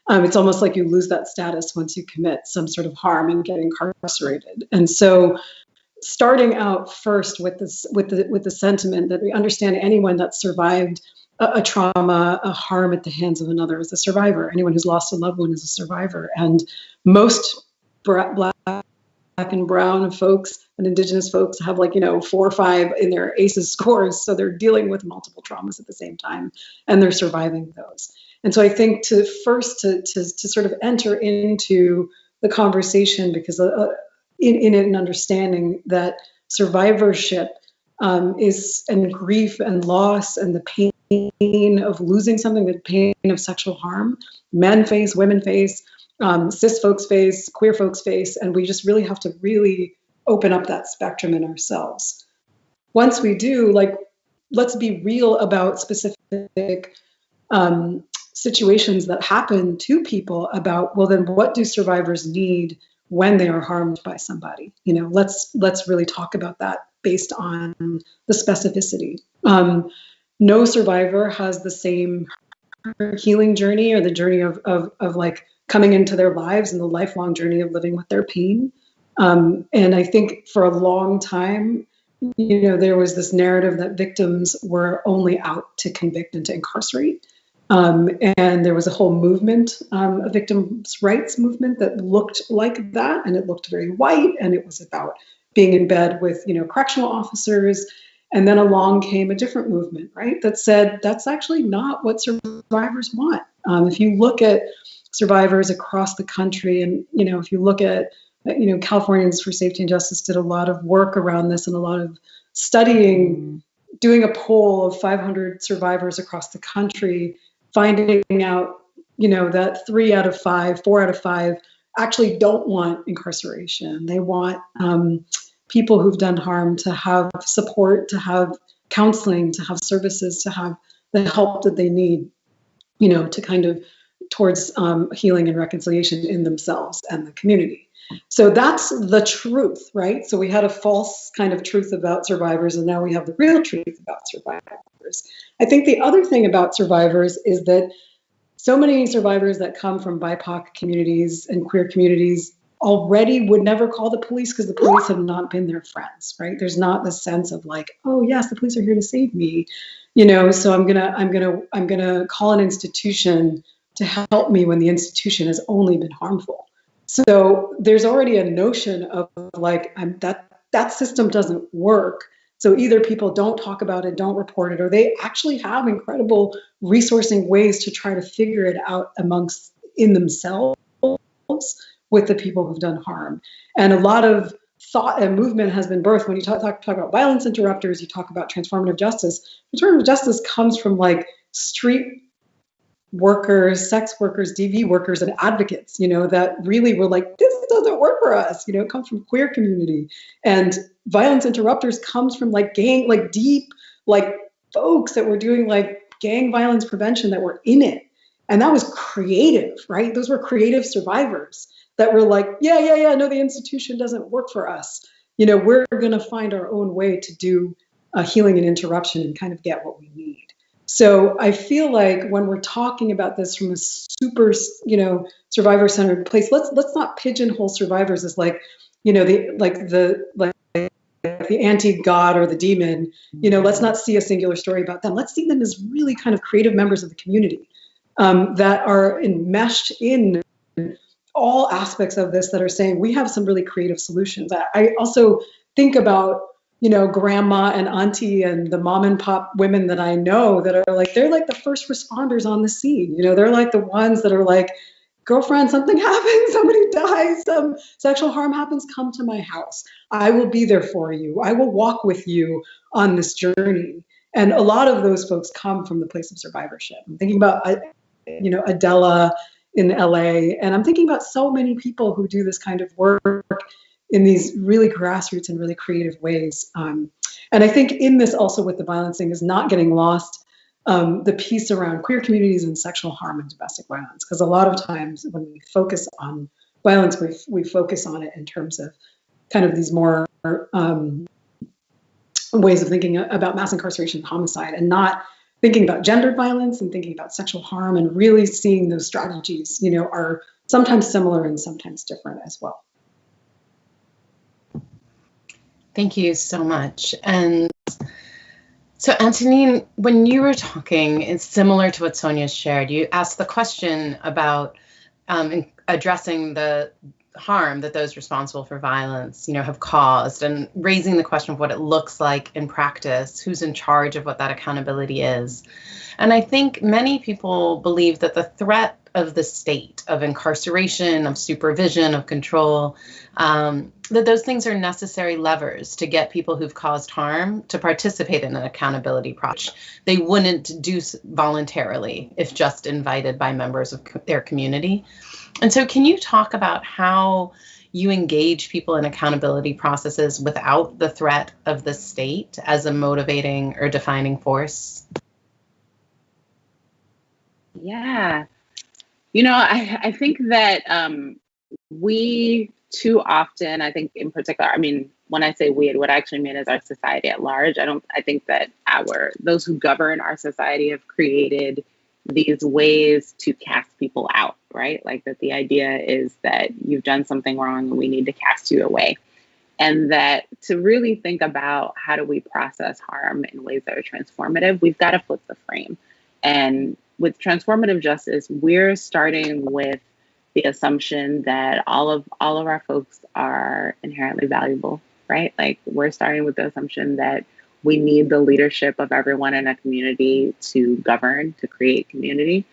It's almost like you lose that status once you commit some sort of harm and get incarcerated. And so, starting out first with the sentiment that we understand anyone that survived a trauma, a harm at the hands of another is a survivor. Anyone who's lost a loved one is a survivor. And most Black and brown folks and Indigenous folks have 4 or 5 in their ACEs scores. So they're dealing with multiple traumas at the same time, and they're surviving those. And so I think to sort of enter into the conversation, because in an understanding that survivorship is, and grief and loss and the pain of losing something, the pain of sexual harm, men face, women face, cis folks face, queer folks face, and we just really have to really open up that spectrum in ourselves. Once we do, let's be real about specific situations that happen to people about, well, then what do survivors need when they are harmed by somebody? Let's really talk about that based on the specificity. No survivor has the same healing journey or the journey of coming into their lives and the lifelong journey of living with their pain. And I think for a long time, there was this narrative that victims were only out to convict and to incarcerate. And there was a whole movement, a victims' rights movement that looked like that, and it looked very white, and it was about being in bed with, correctional officers. And then along came a different movement, right, that said that's actually not what survivors want. If you look at survivors across the country, and if you look at, Californians for Safety and Justice did a lot of work around this and a lot of studying, doing a poll of 500 survivors across the country, finding out, that 3 out of 5, 4 out of 5 actually don't want incarceration. They want people who've done harm to have support, to have counseling, to have services, to have the help that they need, to kind of towards healing and reconciliation in themselves and the community. So that's the truth, right? So we had a false kind of truth about survivors, and now we have the real truth about survivors. I think the other thing about survivors is that so many survivors that come from BIPOC communities and queer communities already would never call the police because the police have not been their friends, right? There's not the sense of like, oh yes, the police are here to save me, so I'm gonna call an institution to help me when the institution has only been harmful. So there's already a notion of like that system doesn't work. So either people don't talk about it, don't report it, or they actually have incredible resourcing ways to try to figure it out in themselves with the people who've done harm. And a lot of thought and movement has been birthed when you talk about violence interrupters, you talk about transformative justice. Transformative justice comes from like street workers, sex workers, DV workers, and advocates, that really were like, this doesn't work for us. It comes from queer community. And violence interrupters comes from like gang, like deep, like folks that were doing like gang violence prevention that were in it. And that was creative, right? Those were creative survivors that were like, yeah, no, the institution doesn't work for us. We're going to find our own way to do healing and interruption and kind of get what we need. So I feel like when we're talking about this from a super, survivor-centered place, let's not pigeonhole survivors as like, the anti-god or the demon. Let's not see a singular story about them. Let's see them as really kind of creative members of the community that are enmeshed in all aspects of this, that are saying we have some really creative solutions. I also think about grandma and auntie and the mom and pop women that I know that are like, they're like the first responders on the scene. They're like the ones that are like, girlfriend, something happens, somebody dies, some sexual harm happens, come to my house. I will be there for you. I will walk with you on this journey. And a lot of those folks come from the place of survivorship. I'm thinking about, Adela in LA, and I'm thinking about so many people who do this kind of work in these really grassroots and really creative ways. And I think in this also with the violence thing is not getting lost the piece around queer communities and sexual harm and domestic violence. Because a lot of times when we focus on violence, we focus on it in terms of kind of these more ways of thinking about mass incarceration and homicide, and not thinking about gendered violence and thinking about sexual harm, and really seeing those strategies, are sometimes similar and sometimes different as well. Thank you so much. And so, Anthonine, when you were talking, it's similar to what Sonya shared. You asked the question about addressing the harm that those responsible for violence, have caused, and raising the question of what it looks like in practice, who's in charge of what that accountability is. And I think many people believe that the threat of the state, of incarceration, of supervision, of control, that those things are necessary levers to get people who've caused harm to participate in an accountability process. They wouldn't do voluntarily if just invited by members of their community. And so can you talk about how you engage people in accountability processes without the threat of the state as a motivating or defining force? Yeah. I think that we too often, I think in particular, when I say we, what I actually mean is our society at large. I think that those who govern our society have created these ways to cast people out, right? Like that the idea is that you've done something wrong and we need to cast you away. And that to really think about how do we process harm in ways that are transformative, we've got to flip the frame. And with transformative justice, we're starting with the assumption that all of our folks are inherently valuable, right? Like we're starting with the assumption that we need the leadership of everyone in a community to govern, to create community.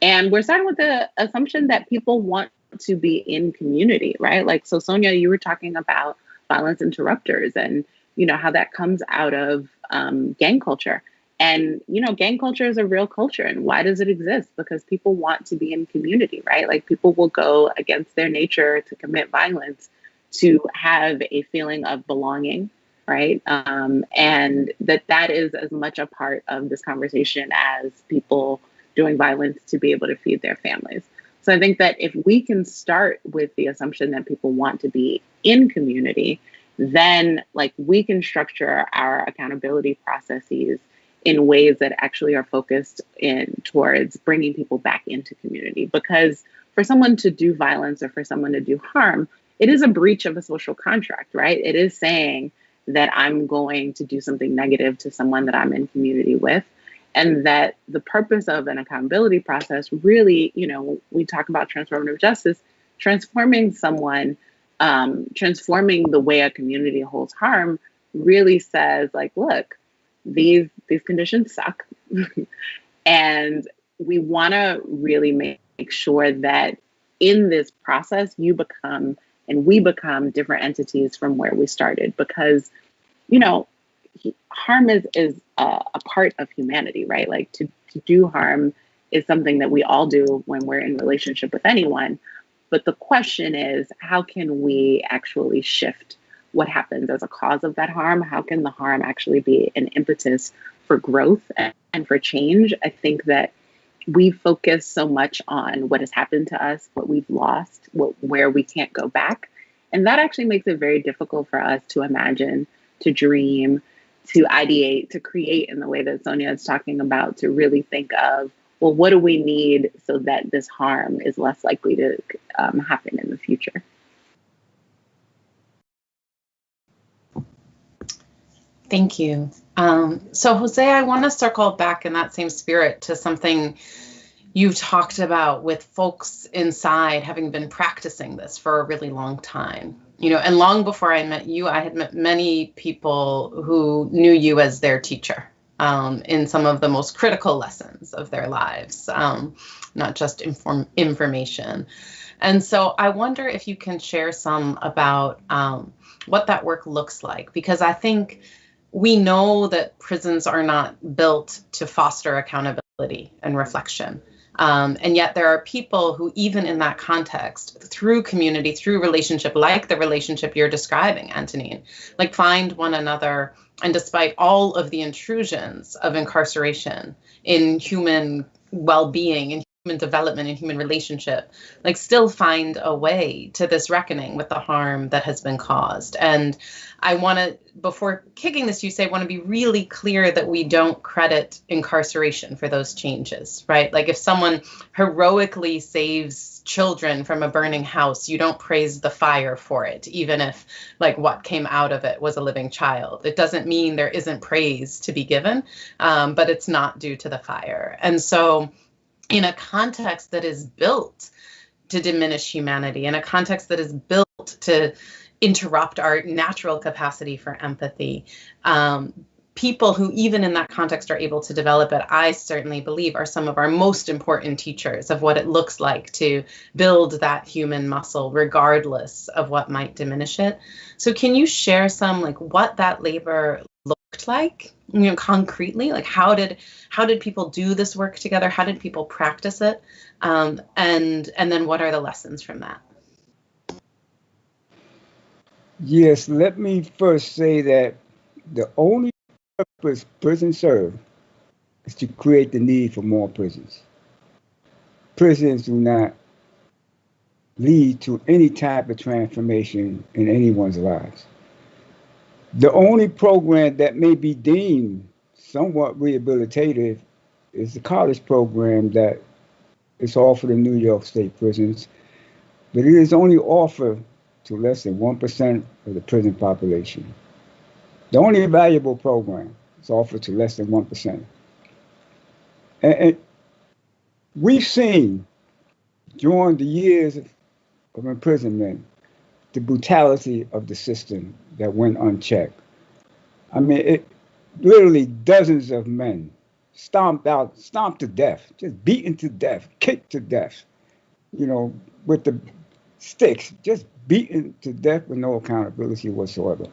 And we're starting with the assumption that people want to be in community, right? Like, so Sonya, you were talking about violence interrupters and, you know, how that comes out of gang culture. And, you know, gang culture is a real culture. And why does it exist? Because people want to be in community, right? Like people will go against their nature to commit violence to have a feeling of belonging, right? And that is as much a part of this conversation as people doing violence to be able to feed their families. So I think that if we can start with the assumption that people want to be in community, then like we can structure our accountability processes in ways that actually are focused in towards bringing people back into community. Because for someone to do violence or for someone to do harm, it is a breach of a social contract, right? It is saying that I'm going to do something negative to someone that I'm in community with. And that the purpose of an accountability process really, you know, we talk about transformative justice, transforming someone, transforming the way a community holds harm really says like, look, these conditions suck. And we want to really make sure that in this process, you become and we become different entities from where we started. Because, you know, harm is a part of humanity, right? Like to do harm is something that we all do when we're in relationship with anyone. But the question is, how can we actually shift what happens as a cause of that harm? How can the harm actually be an impetus for growth and for change? I think that we focus so much on what has happened to us, what we've lost, where we can't go back. And that actually makes it very difficult for us to imagine, to dream, to ideate, to create in the way that Sonya is talking about, to really think of, well, what do we need so that this harm is less likely to happen in the future? Thank you. So Jose, I want to circle back in that same spirit to something you talked about with folks inside having been practicing this for a really long time. You know, and long before I met you, I had met many people who knew you as their teacher in some of the most critical lessons of their lives, not just information. And so I wonder if you can share some about what that work looks like, because I think we know that prisons are not built to foster accountability and reflection. And yet there are people who, even in that context, through community, through relationship, like the relationship you're describing, Anthonine, like find one another. And despite all of the intrusions of incarceration in human well-being, in human development, in human relationship, like still find a way to this reckoning with the harm that has been caused. And I want to, before kicking this, you say, want to be really clear that we don't credit incarceration for those changes, right? Like if someone heroically saves children from a burning house, you don't praise the fire for it, even if like what came out of it was a living child. It doesn't mean there isn't praise to be given, but it's not due to the fire. And so in a context that is built to diminish humanity, in a context that is built to interrupt our natural capacity for empathy, people who even in that context are able to develop it, I certainly believe are some of our most important teachers of what it looks like to build that human muscle, regardless of what might diminish it. So can you share some, like what that labor looked like, you know, concretely? Like how did people do this work together? How did people practice it? And then what are the lessons from that? Yes, let me first say that the only purpose prisons serve is to create the need for more prisons. Prisons do not lead to any type of transformation in anyone's lives. The only program that may be deemed somewhat rehabilitative is the college program that is offered in New York State prisons, but it is only offered to less than 1% of the prison population. The only valuable program is offered to less than 1%. And We've seen during the years of imprisonment the brutality of the system that went unchecked. I mean, it literally dozens of men stomped to death, just beaten to death, kicked to death, you know, with the sticks, just beaten to death with no accountability whatsoever.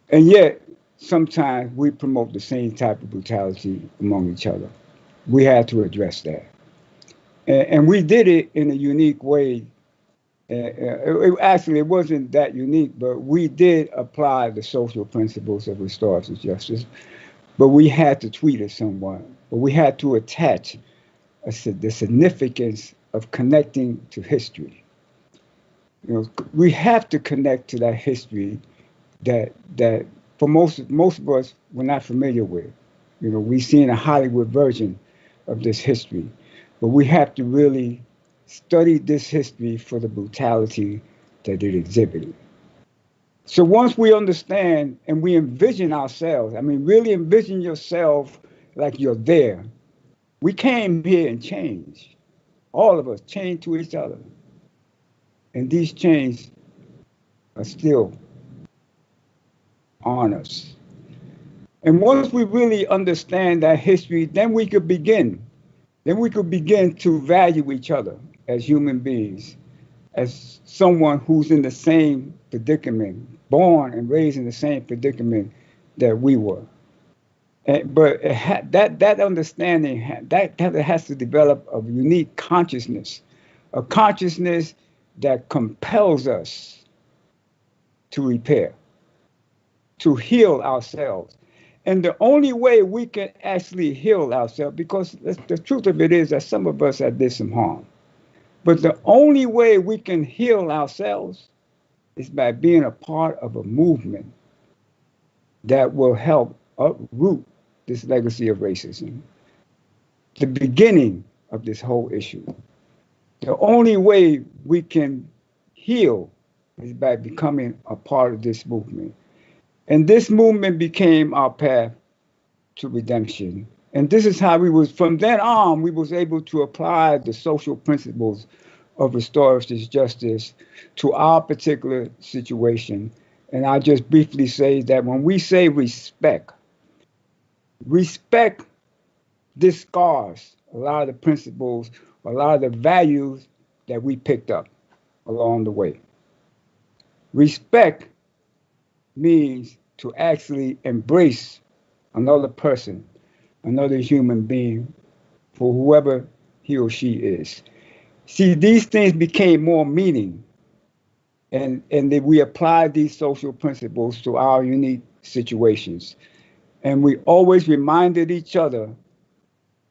And yet, sometimes we promote the same type of brutality among each other. We had to address that. And we did it in a unique way. Actually, it wasn't that unique, but we did apply the social principles of restorative justice, but we had to tweak it somewhat. But we had to attach the significance of connecting to history. You know, we have to connect to that history that for most of us we're not familiar with. You know, we've seen a Hollywood version of this history, but we have to really study this history for the brutality that it exhibited. So once we understand and we envision ourselves, I mean, really envision yourself like you're there. We came here and changed. All of us chained to each other. And these chains are still on us. And once we really understand that history, then we could begin. Then we could begin to value each other as human beings, as someone who's in the same predicament, born and raised in the same predicament that we were. But that understanding, that has to develop a unique consciousness, a consciousness that compels us to repair, to heal ourselves. And the only way we can actually heal ourselves, because the truth of it is that some of us have did some harm, but the only way we can heal ourselves is by being a part of a movement that will help uproot this legacy of racism, the beginning of this whole issue. The only way we can heal is by becoming a part of this movement. And this movement became our path to redemption. And this is how from then on, we was able to apply the social principles of restorative justice to our particular situation. And I'll just briefly say that when we say respect discards a lot of the principles, a lot of the values that we picked up along the way. Respect means to actually embrace another person, another human being, for whoever he or she is. See, these things became more meaning, and that we applied these social principles to our unique situations. And we always reminded each other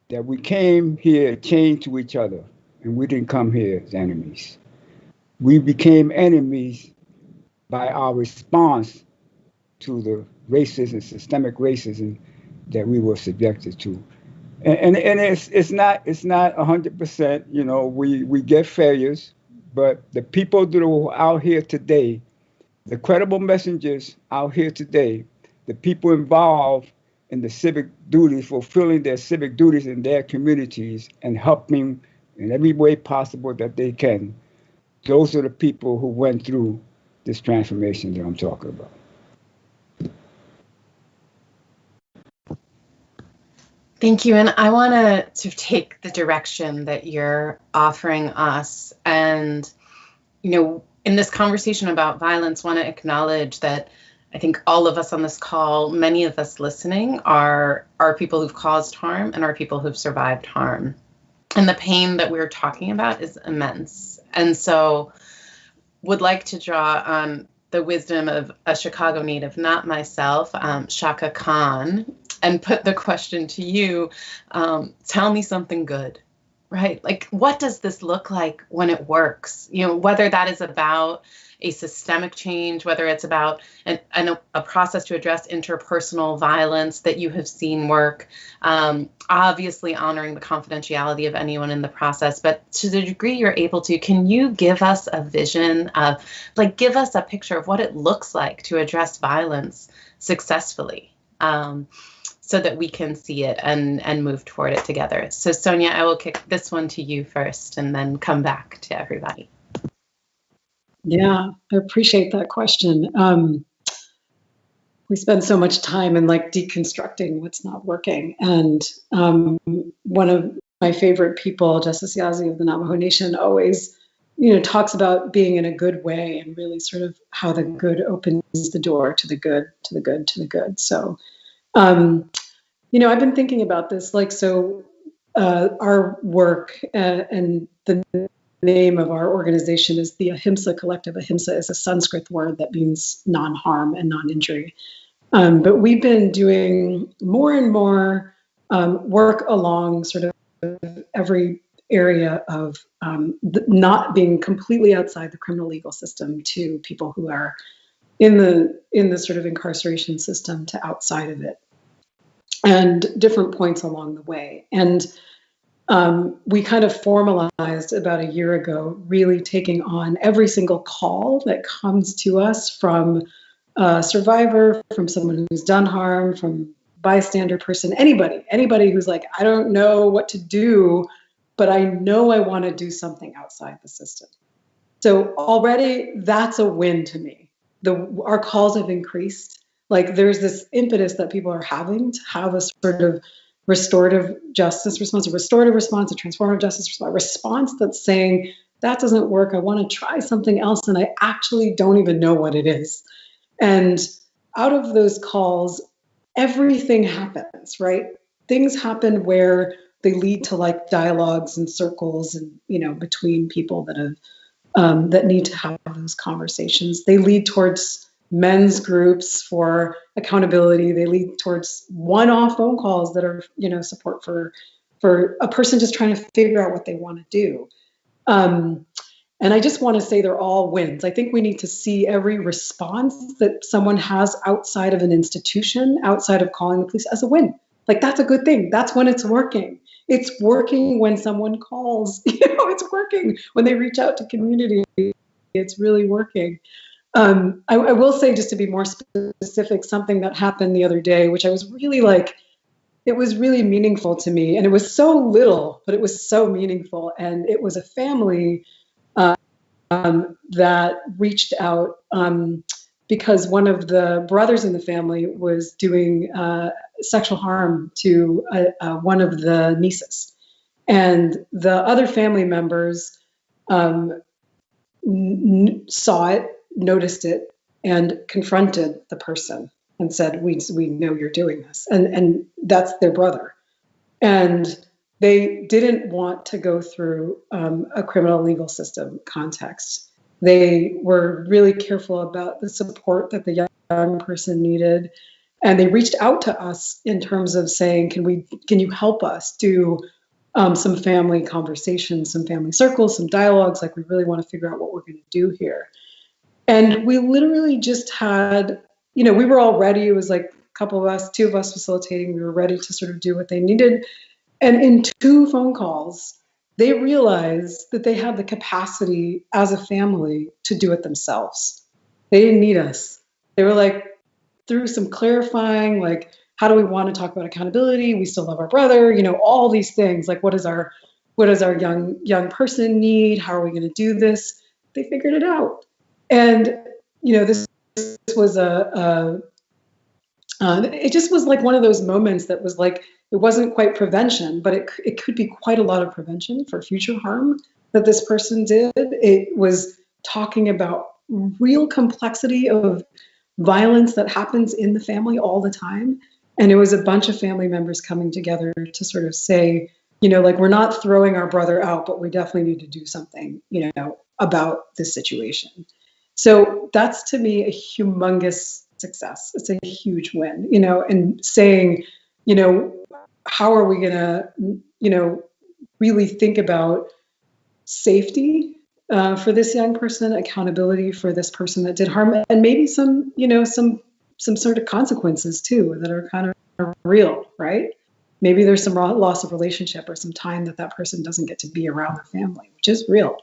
that we came here chained to each other, and we didn't come here as enemies. We became enemies by our response to the racism, systemic racism that we were subjected to. And it's not 100%, you know, we get failures, but the people that are out here today, the credible messengers out here today, the people involved in the civic duties, fulfilling their civic duties in their communities and helping in every way possible that they can, those are the people who went through this transformation that I'm talking about. Thank you. And I want to take the direction that you're offering us. And, you know, in this conversation about violence, want to acknowledge that I think all of us on this call, many of us listening, are people who've caused harm and are people who've survived harm. And the pain that we're talking about is immense. And so would like to draw on the wisdom of a Chicago native, not myself, Shaka Khan, and put the question to you, tell me something good, right? Like, what does this look like when it works? You know, whether that is about a systemic change, whether it's about a process to address interpersonal violence that you have seen work, obviously honoring the confidentiality of anyone in the process, but to the degree you're able to, can you give us a vision of, like, give us a picture of what it looks like to address violence successfully? so that we can see it and move toward it together. So Sonya, I will kick this one to you first and then come back to everybody. Yeah, I appreciate that question. We spend so much time in like deconstructing what's not working. And one of my favorite people, Justice Yazzie of the Navajo Nation, always, talks about being in a good way and really sort of how the good opens the door to the good, to the good, to the good. So, I've been thinking about this, our work and the name of our organization is the Ahimsa Collective. Ahimsa is a Sanskrit word that means non-harm and non-injury. But we've been doing more and more work along sort of every area of not being completely outside the criminal legal system to people who are in the sort of incarceration system to outside of it, and different points along the way. And we kind of formalized about a year ago, really taking on every single call that comes to us from a survivor, from someone who's done harm, from bystander person, anybody who's like, I don't know what to do, but I know I want to do something outside the system. So already that's a win to me. Our calls have increased. Like there's this impetus that people are having to have a sort of restorative justice response, a restorative response, a transformative justice response, a response that's saying, that doesn't work. I want to try something else. And I actually don't even know what it is. And out of those calls, everything happens, right? Things happen where they lead to like dialogues and circles and, between people that have, that need to have those conversations. They lead towards men's groups for accountability. They lead towards one-off phone calls that are, support for a person just trying to figure out what they want to do. And I just want to say they're all wins. I think we need to see every response that someone has outside of an institution, outside of calling the police, as a win. Like that's a good thing. That's when it's working. It's working when someone calls. It's working when they reach out to community. It's really working. I will say, just to be more specific, something that happened the other day, which I was really like, it was really meaningful to me. And it was so little, but it was so meaningful. And it was a family that reached out because one of the brothers in the family was doing sexual harm to one of the nieces. And the other family members saw it, noticed it, and confronted the person and said, we know you're doing this. And that's their brother. And they didn't want to go through a criminal legal system context. They were really careful about the support that the young person needed. And they reached out to us in terms of saying, can you help us do some family conversations, some family circles, some dialogues? Like, we really want to figure out what we're going to do here. And we literally just had, we were all ready. It was like two of us facilitating. We were ready to sort of do what they needed. And in 2 phone calls, they realized that they had the capacity as a family to do it themselves. They didn't need us. They were like, through some clarifying, like, how do we want to talk about accountability? We still love our brother, all these things. Like, what does our young person need? How are we going to do this? They figured it out. And, this was it just was like one of those moments that was like, it wasn't quite prevention, but it could be quite a lot of prevention for future harm that this person did. It was talking about real complexity of violence that happens in the family all the time. And it was a bunch of family members coming together to sort of say, like, we're not throwing our brother out, but we definitely need to do something, about this situation. So that's, to me, a humongous success. It's a huge win, and saying, how are we going to, really think about safety for this young person, accountability for this person that did harm, and maybe some sort of consequences too that are kind of real, right? Maybe there's some loss of relationship or some time that person doesn't get to be around their family, which is real.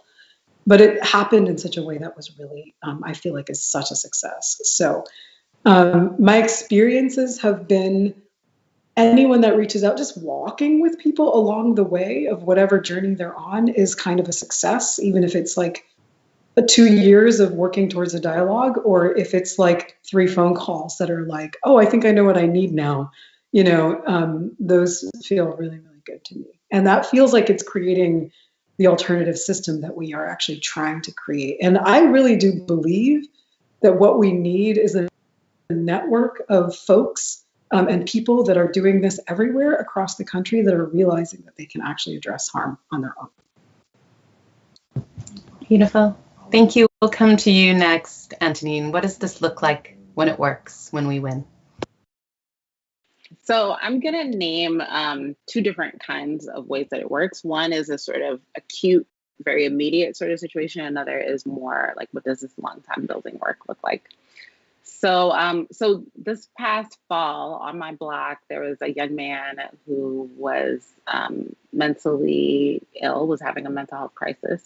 But it happened in such a way that was really, I feel like, is such a success. So my experiences have been anyone that reaches out, just walking with people along the way of whatever journey they're on is kind of a success, even if it's like 2 years of working towards a dialogue, or if it's like 3 phone calls that are like, oh, I think I know what I need now. Those feel really, really good to me. And that feels like it's creating the alternative system that we are actually trying to create. And I really do believe that what we need is a network of folks and people that are doing this everywhere across the country that are realizing that they can actually address harm on their own. Beautiful. Thank you. We'll come to you next, Anthonine. What does this look like when it works, when we win? So I'm going to name 2 different kinds of ways that it works. One is a sort of acute, very immediate sort of situation. Another is more like, what does this long-time building work look like? So this past fall on my block, there was a young man who was mentally ill, was having a mental health crisis.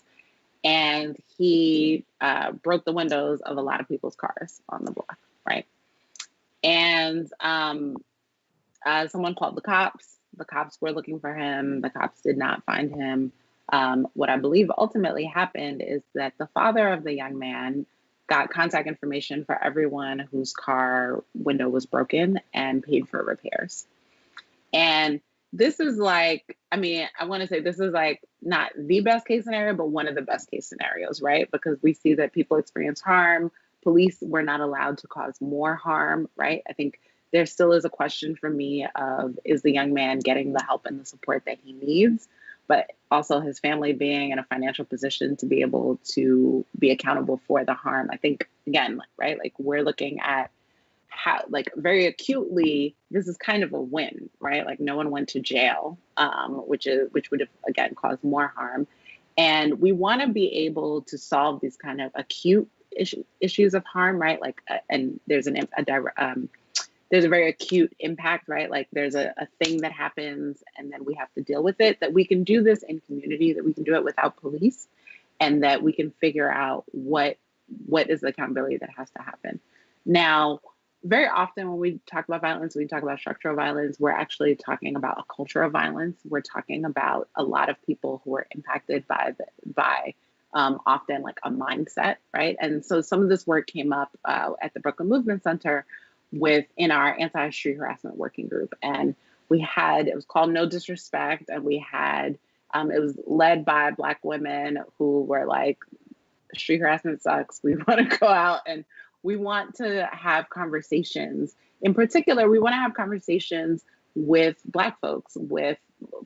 And he broke the windows of a lot of people's cars on the block, right? And someone called the cops. The cops were looking for him. The cops did not find him. What I believe ultimately happened is that the father of the young man got contact information for everyone whose car window was broken and paid for repairs. And this is like, I mean, I want to say this is like not the best case scenario, but one of the best case scenarios, right? Because we see that people experience harm. Police were not allowed to cause more harm, right? I think there still is a question for me of, is the young man getting the help and the support that he needs? But also his family being in a financial position to be able to be accountable for the harm. I think, again, right, like we're looking at how, like very acutely, this is kind of a win, right? Like no one went to jail, which would have, again, caused more harm. And we want to be able to solve these kind of acute issues of harm, right? Like, and there's there's a very acute impact, right? Like there's a thing that happens and then we have to deal with it, that we can do this in community, that we can do it without police, and that we can figure out what is the accountability that has to happen. Now, very often when we talk about violence, we talk about structural violence, we're actually talking about a culture of violence. We're talking about a lot of people who are impacted by often like a mindset, right? And so some of this work came up at the Brooklyn Movement Center in our anti-street harassment working group. And it was called No Disrespect. And we had, it was led by Black women who were like, street harassment sucks. We want to go out and we want to have conversations. In particular, we want to have conversations with Black folks, with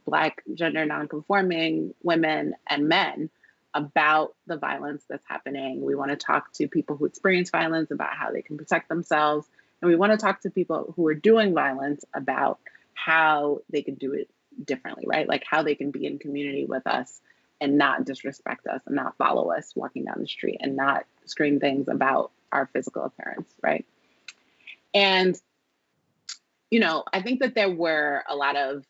Black gender nonconforming women and men about the violence that's happening. We want to talk to people who experience violence about how they can protect themselves. And we want to talk to people who are doing violence about how they can do it differently, right? Like how they can be in community with us and not disrespect us and not follow us walking down the street and not scream things about our physical appearance, right? And, I think that there were a lot of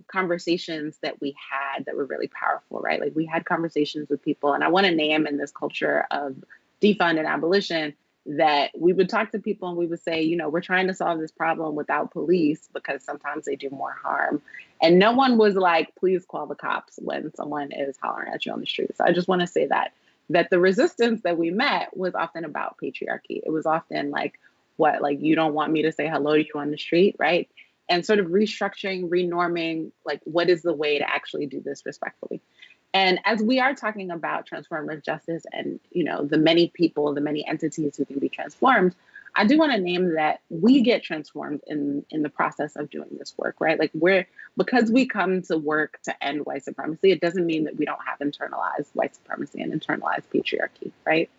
conversations that we had that were really powerful, right? Like we had conversations with people, and I want to name in this culture of defund and abolition that we would talk to people and we would say, we're trying to solve this problem without police because sometimes they do more harm. And no one was like, please call the cops when someone is hollering at you on the street. So I just want to say that the resistance that we met was often about patriarchy. It was often like, what, like, you don't want me to say hello to you on the street, right? And sort of restructuring, renorming, like, what is the way to actually do this respectfully? And as we are talking about transformative justice and, the many people, the many entities who can be transformed, I do want to name that we get transformed in the process of doing this work, right? Like because we come to work to end white supremacy, it doesn't mean that we don't have internalized white supremacy and internalized patriarchy, right?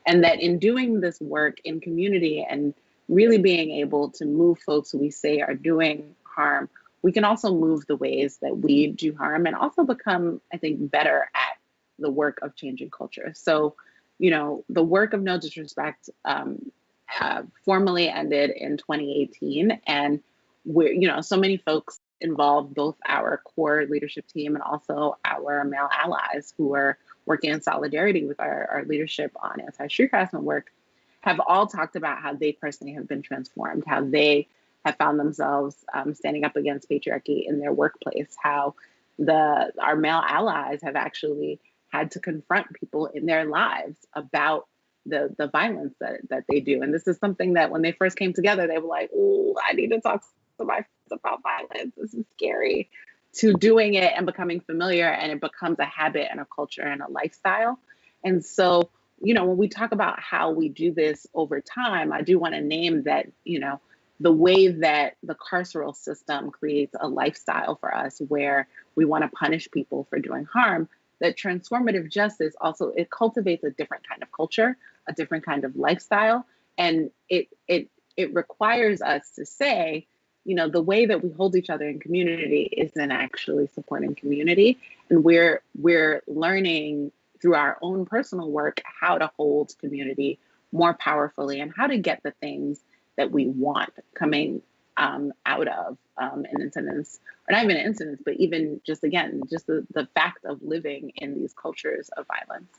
And that in doing this work in community and really being able to move folks who we say are doing harm, we can also move the ways that we do harm and also become, I think, better at the work of changing culture. So, the work of No Disrespect formally ended in 2018. And we're, so many folks involved, both our core leadership team and also our male allies who are working in solidarity with our leadership on anti-street harassment work, have all talked about how they personally have been transformed, how they have found themselves standing up against patriarchy in their workplace, how our male allies have actually had to confront people in their lives about the violence that they do. And this is something that when they first came together, they were like, oh, I need to talk to my friends about violence. This is scary. To doing it and becoming familiar, and it becomes a habit and a culture and a lifestyle. And so, when we talk about how we do this over time, I do want to name that, the way that the carceral system creates a lifestyle for us where we want to punish people for doing harm, that transformative justice also, it cultivates a different kind of culture, a different kind of lifestyle. And it requires us to say, the way that we hold each other in community isn't actually supporting community. And we're learning through our own personal work how to hold community more powerfully and how to get the things that we want coming out of an incidence, or not even an incidence, but even just, again, just the fact of living in these cultures of violence.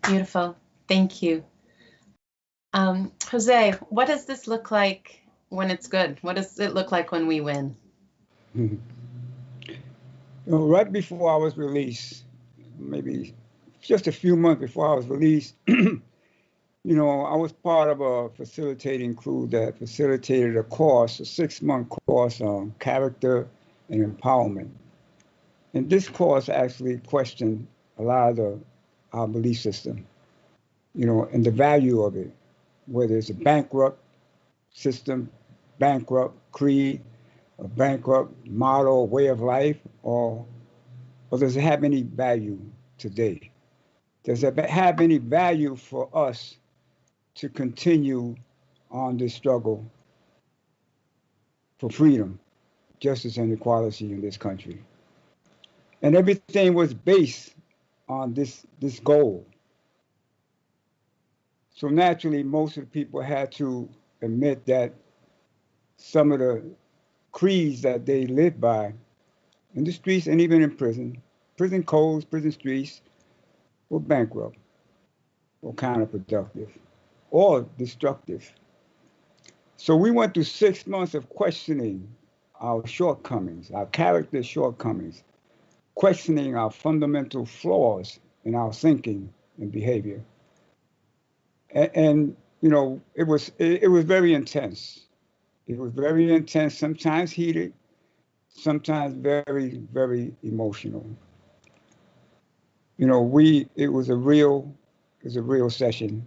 Beautiful. Thank you. Jose, what does this look like when it's good? What does it look like when we win? Right before I was released, maybe just a few months before I was released, I was part of a facilitating crew that facilitated a 6-month course on character and empowerment. And this course actually questioned a lot of our belief system, and the value of it, whether it's a bankrupt system, bankrupt creed, a bankrupt model, way of life, or does it have any value today? Does it have any value for us to continue on this struggle for freedom, justice, and equality in this country? And everything was based on this goal. So naturally, most of the people had to admit that some of the creeds that they live by in the streets and even in prison codes, prison streets, were bankrupt or counterproductive or destructive. So we went through 6 months of questioning our shortcomings, our character shortcomings, questioning our fundamental flaws in our thinking and behavior. And it was very intense. It was very intense, sometimes heated, sometimes very, very emotional. It was a real session.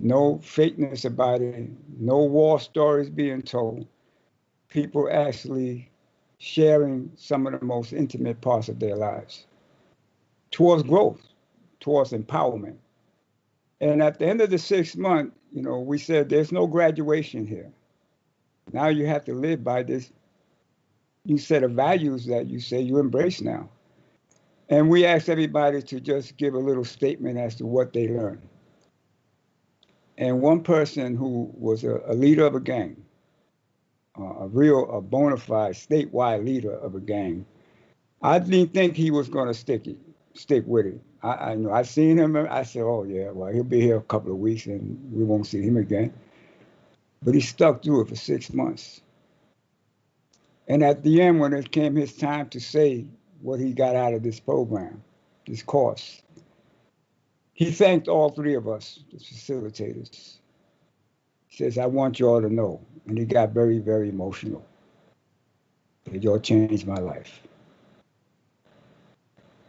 No fakeness about it, no war stories being told. People actually sharing some of the most intimate parts of their lives towards growth, towards empowerment. And at the end of the 6 months, we said there's no graduation here. Now you have to live by this new set of values that you say you embrace now. And we asked everybody to just give a little statement as to what they learned. And one person who was a leader of a gang, a bona fide statewide leader of a gang, I didn't think he was going to stick with it. I seen him. I said, oh yeah, well, he'll be here a couple of weeks and we won't see him again. But he stuck through it for 6 months. And at the end, when it came his time to say what he got out of this program, this course, he thanked all three of us, the facilitators. He says, I want you all to know. And he got very, very emotional. That y'all changed my life.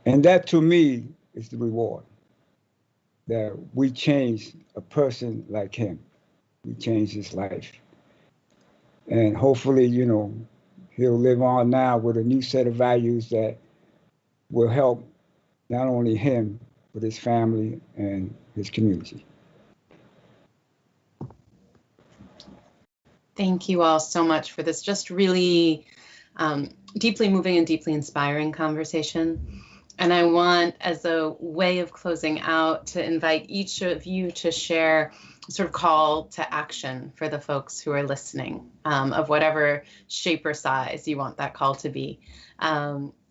And that, to me, is the reward. That we changed a person like him. We changed his life. And hopefully, he'll live on now with a new set of values that will help not only him, but his family and his community. Thank you all so much for this just really deeply moving and deeply inspiring conversation. And I want, as a way of closing out, to invite each of you to share a sort of call to action for the folks who are listening, of whatever shape or size you want that call to be.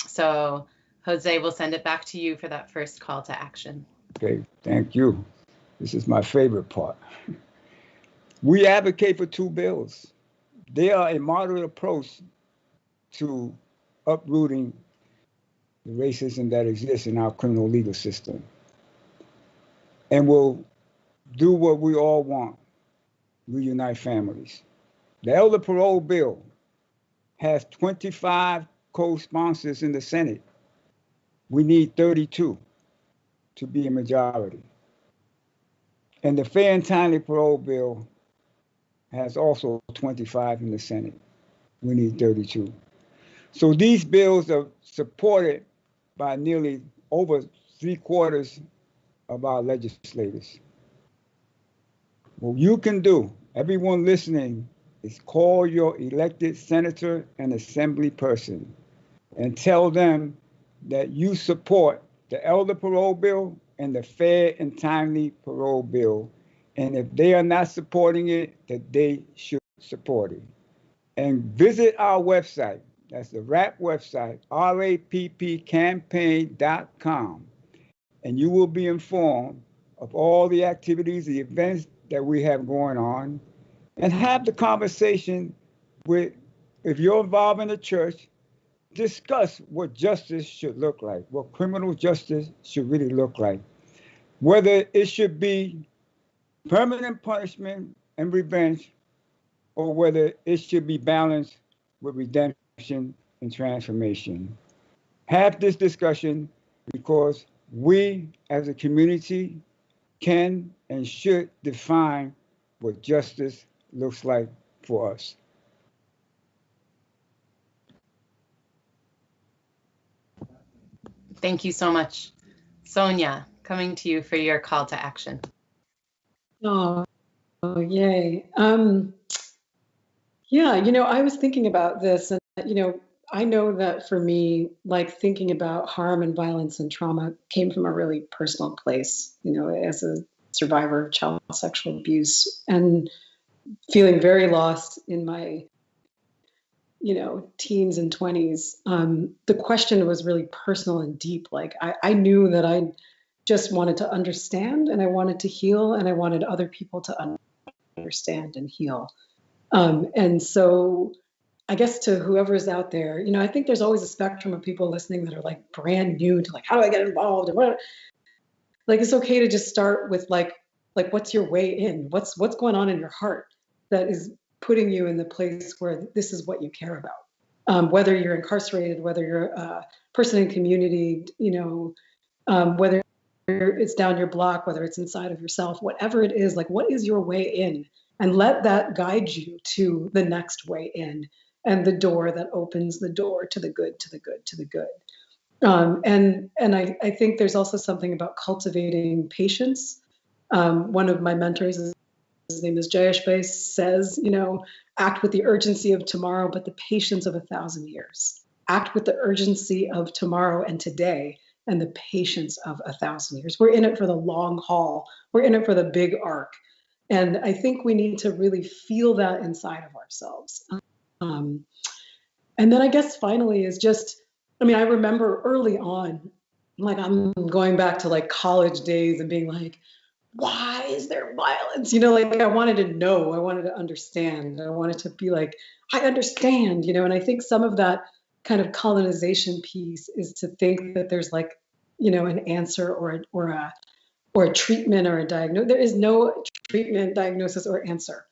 So Jose, we'll send it back to you for that first call to action. Okay, thank you. This is my favorite part. We advocate for two bills. They are a moderate approach to uprooting the racism that exists in our criminal legal system, and will do what we all want: reunite families. The elder parole bill has 25 co-sponsors in the Senate. We need 32 to be a majority. And the fair and timely parole bill has also 25 in the Senate. We need 32. So these bills are supported by nearly over 3/4 of our legislators. What you can do, everyone listening, is call your elected senator and assembly person and tell them that you support the elder parole bill and the fair and timely parole bill. And if they are not supporting it, that they should support it. And visit our website. That's the RAP website, rappcampaign.com. And you will be informed of all the activities, the events that we have going on, and have the conversation with, if you're involved in the church, discuss what justice should look like, what criminal justice should really look like, whether it should be permanent punishment and revenge, or whether it should be balanced with redemption and transformation. Have this discussion because we as a community can and should define what justice looks like for us. Thank you so much. Sonya, coming to you for your call to action. Oh, yay. Yeah, I was thinking about this, and I know that for me, like thinking about harm and violence and trauma came from a really personal place, as a survivor of child sexual abuse and feeling very lost in my, teens and 20s. The question was really personal and deep. Like I knew that I just wanted to understand and I wanted to heal and I wanted other people to understand and heal. And so I guess to whoever's out there, I think there's always a spectrum of people listening that are like brand new to like, how do I get involved? And what, like, it's okay to just start with like, what's your way in? What's going on in your heart that is putting you in the place where this is what you care about? Whether you're incarcerated, whether you're a person in community, whether it's down your block, whether it's inside of yourself, whatever it is, like, what is your way in? And let that guide you to the next way in and the door that opens the door to the good, to the good, to the good. And I think there's also something about cultivating patience. One of my mentors, his name is Jayesh Bey, says, act with the urgency of tomorrow, but the patience of 1,000 years. Act with the urgency of tomorrow and today and the patience of 1,000 years. We're in it for the long haul. We're in it for the big arc. And I think we need to really feel that inside of ourselves. And then I guess finally is just, I remember early on, like I'm going back to like college days and being like, why is there violence? Like I wanted to know, I wanted to understand. I wanted to be like, I understand, and I think some of that kind of colonization piece is to think that there's like, an answer or a treatment or a diagnosis. There is no treatment, diagnosis, or answer.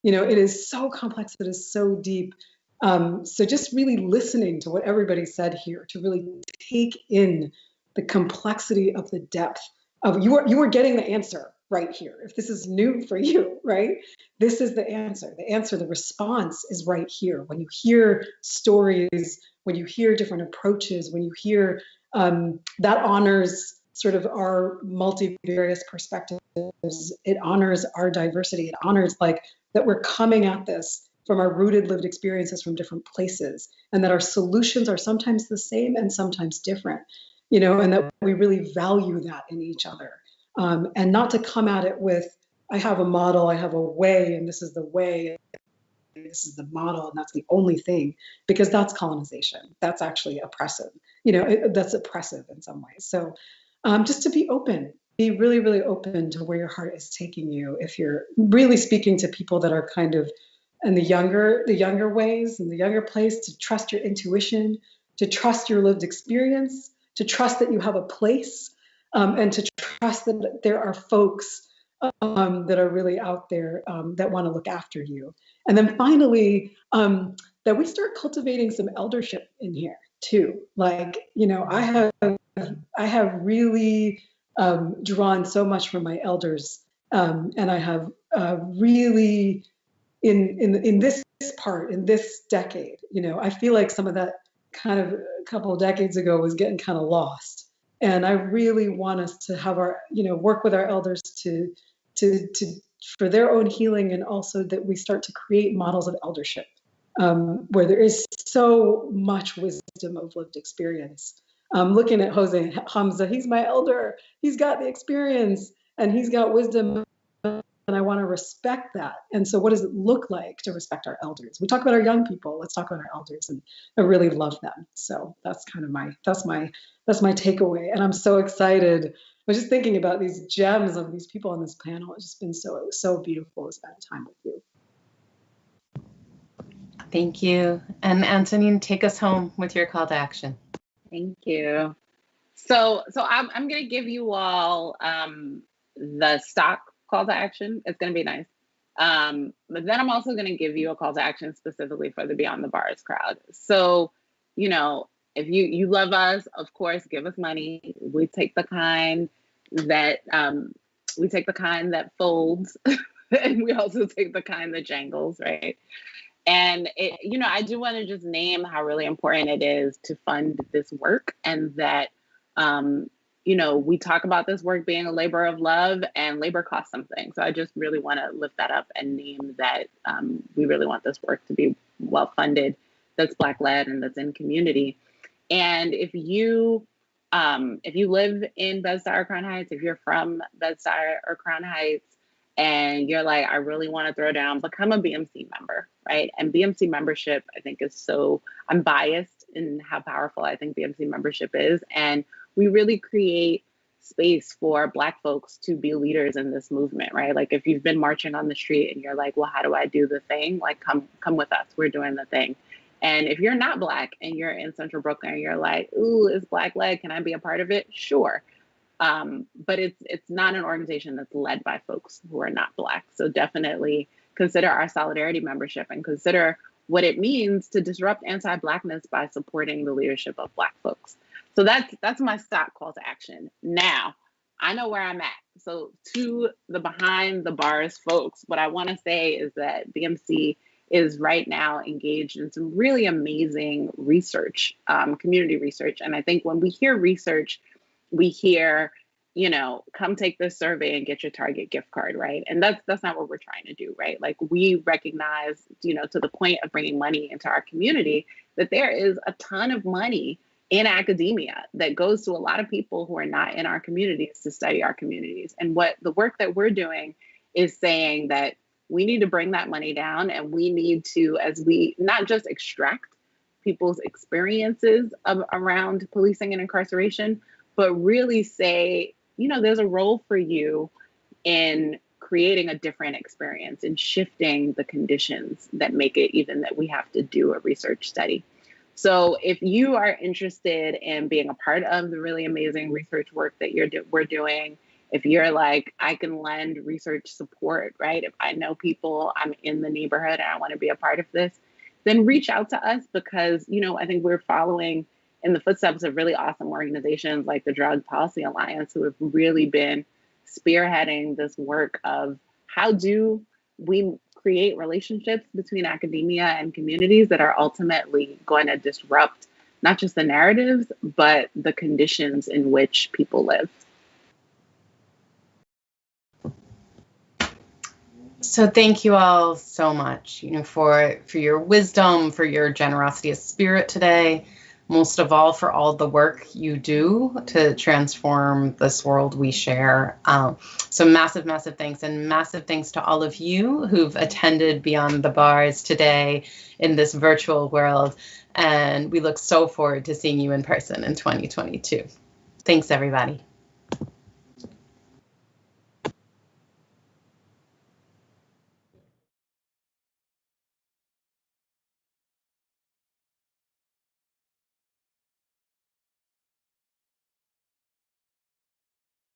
It is so complex, it is so deep. So just really listening to what everybody said here, to really take in the complexity of the depth of you are getting the answer right here. If this is new for you, right? This is the answer. The answer, the response is right here. When you hear stories, when you hear different approaches, when you hear that honors sort of our multivarious perspectives, it honors our diversity, it honors like that we're coming at this from our rooted lived experiences from different places, and that our solutions are sometimes the same and sometimes different, and that we really value that in each other. And not to come at it with, I have a model, I have a way, and this is the way, this is the model, and that's the only thing, because that's colonization. That's actually oppressive. That's oppressive in some ways. So just to be open really, really open to where your heart is taking you. If you're really speaking to people that are kind of in the younger ways, in the younger place, to trust your intuition, to trust your lived experience, to trust that you have a place, and to trust that there are folks that are really out there that want to look after you. And then finally, that we start cultivating some eldership in here too. Like, I have really drawn so much from my elders, and I have really in this decade, I feel like some of that kind of a couple of decades ago was getting kind of lost. And I really want us to have our, work with our elders to for their own healing, and also that we start to create models of eldership where there is so much wisdom of lived experience. Looking at Jose Hamza, he's my elder. He's got the experience and he's got wisdom, and I want to respect that. And so, what does it look like to respect our elders? We talk about our young people. Let's talk about our elders, and I really love them. So that's kind of my takeaway. And I'm so excited. I was just thinking about these gems of these people on this panel. It's just been so beautiful to spend time with you. Thank you. And Anthonine, take us home with your call to action. Thank you. So I'm going to give you all the stock call to action. It's going to be nice. But then I'm also going to give you a call to action specifically for the Beyond the Bars crowd. So, if you love us, of course, give us money. We take the kind that folds, and we also take the kind that jangles, right? And I do want to just name how really important it is to fund this work, and that we talk about this work being a labor of love, and labor costs something. So I just really want to lift that up and name that we really want this work to be well funded, that's Black led, and that's in community. And if you live in Bed-Stuy or Crown Heights, if you're from Bed-Stuy or Crown Heights, and you're like, I really want to throw down, become a BMC member, right? And BMC membership, I think, I'm biased in how powerful I think BMC membership is. And we really create space for Black folks to be leaders in this movement, right? Like, if you've been marching on the street and you're like, well, how do I do the thing? Like, come with us. We're doing the thing. And if you're not Black and you're in Central Brooklyn and you're like, ooh, it's Black led, can I be a part of it? Sure. But it's not an organization that's led by folks who are not Black. So definitely consider our solidarity membership, and consider what it means to disrupt anti-Blackness by supporting the leadership of Black folks. So that's my stop call to action. Now, I know where I'm at. So to the Behind the Bars folks, what I want to say is that BMC is right now engaged in some really amazing research, community research. And I think when we hear research, we hear, come take this survey and get your Target gift card, right? And that's not what we're trying to do, right? Like, we recognize, to the point of bringing money into our community, that there is a ton of money in academia that goes to a lot of people who are not in our communities to study our communities. And what the work that we're doing is saying that we need to bring that money down, and we need to, as we not just extract people's experiences around policing and incarceration, but really say, there's a role for you in creating a different experience and shifting the conditions that make it even that we have to do a research study. So if you are interested in being a part of the really amazing research work that we're doing, if you're like, I can lend research support, right? If I know people, I'm in the neighborhood and I want to be a part of this, then reach out to us, because, I think we're following in the footsteps of really awesome organizations like the Drug Policy Alliance, who have really been spearheading this work of how do we create relationships between academia and communities that are ultimately going to disrupt not just the narratives, but the conditions in which people live. So thank you all so much, for your wisdom, for your generosity of spirit today. Most of all, for all the work you do to transform this world we share. So massive, massive thanks, and massive thanks to all of you who've attended Beyond the Bars today in this virtual world. And we look so forward to seeing you in person in 2022. Thanks, everybody.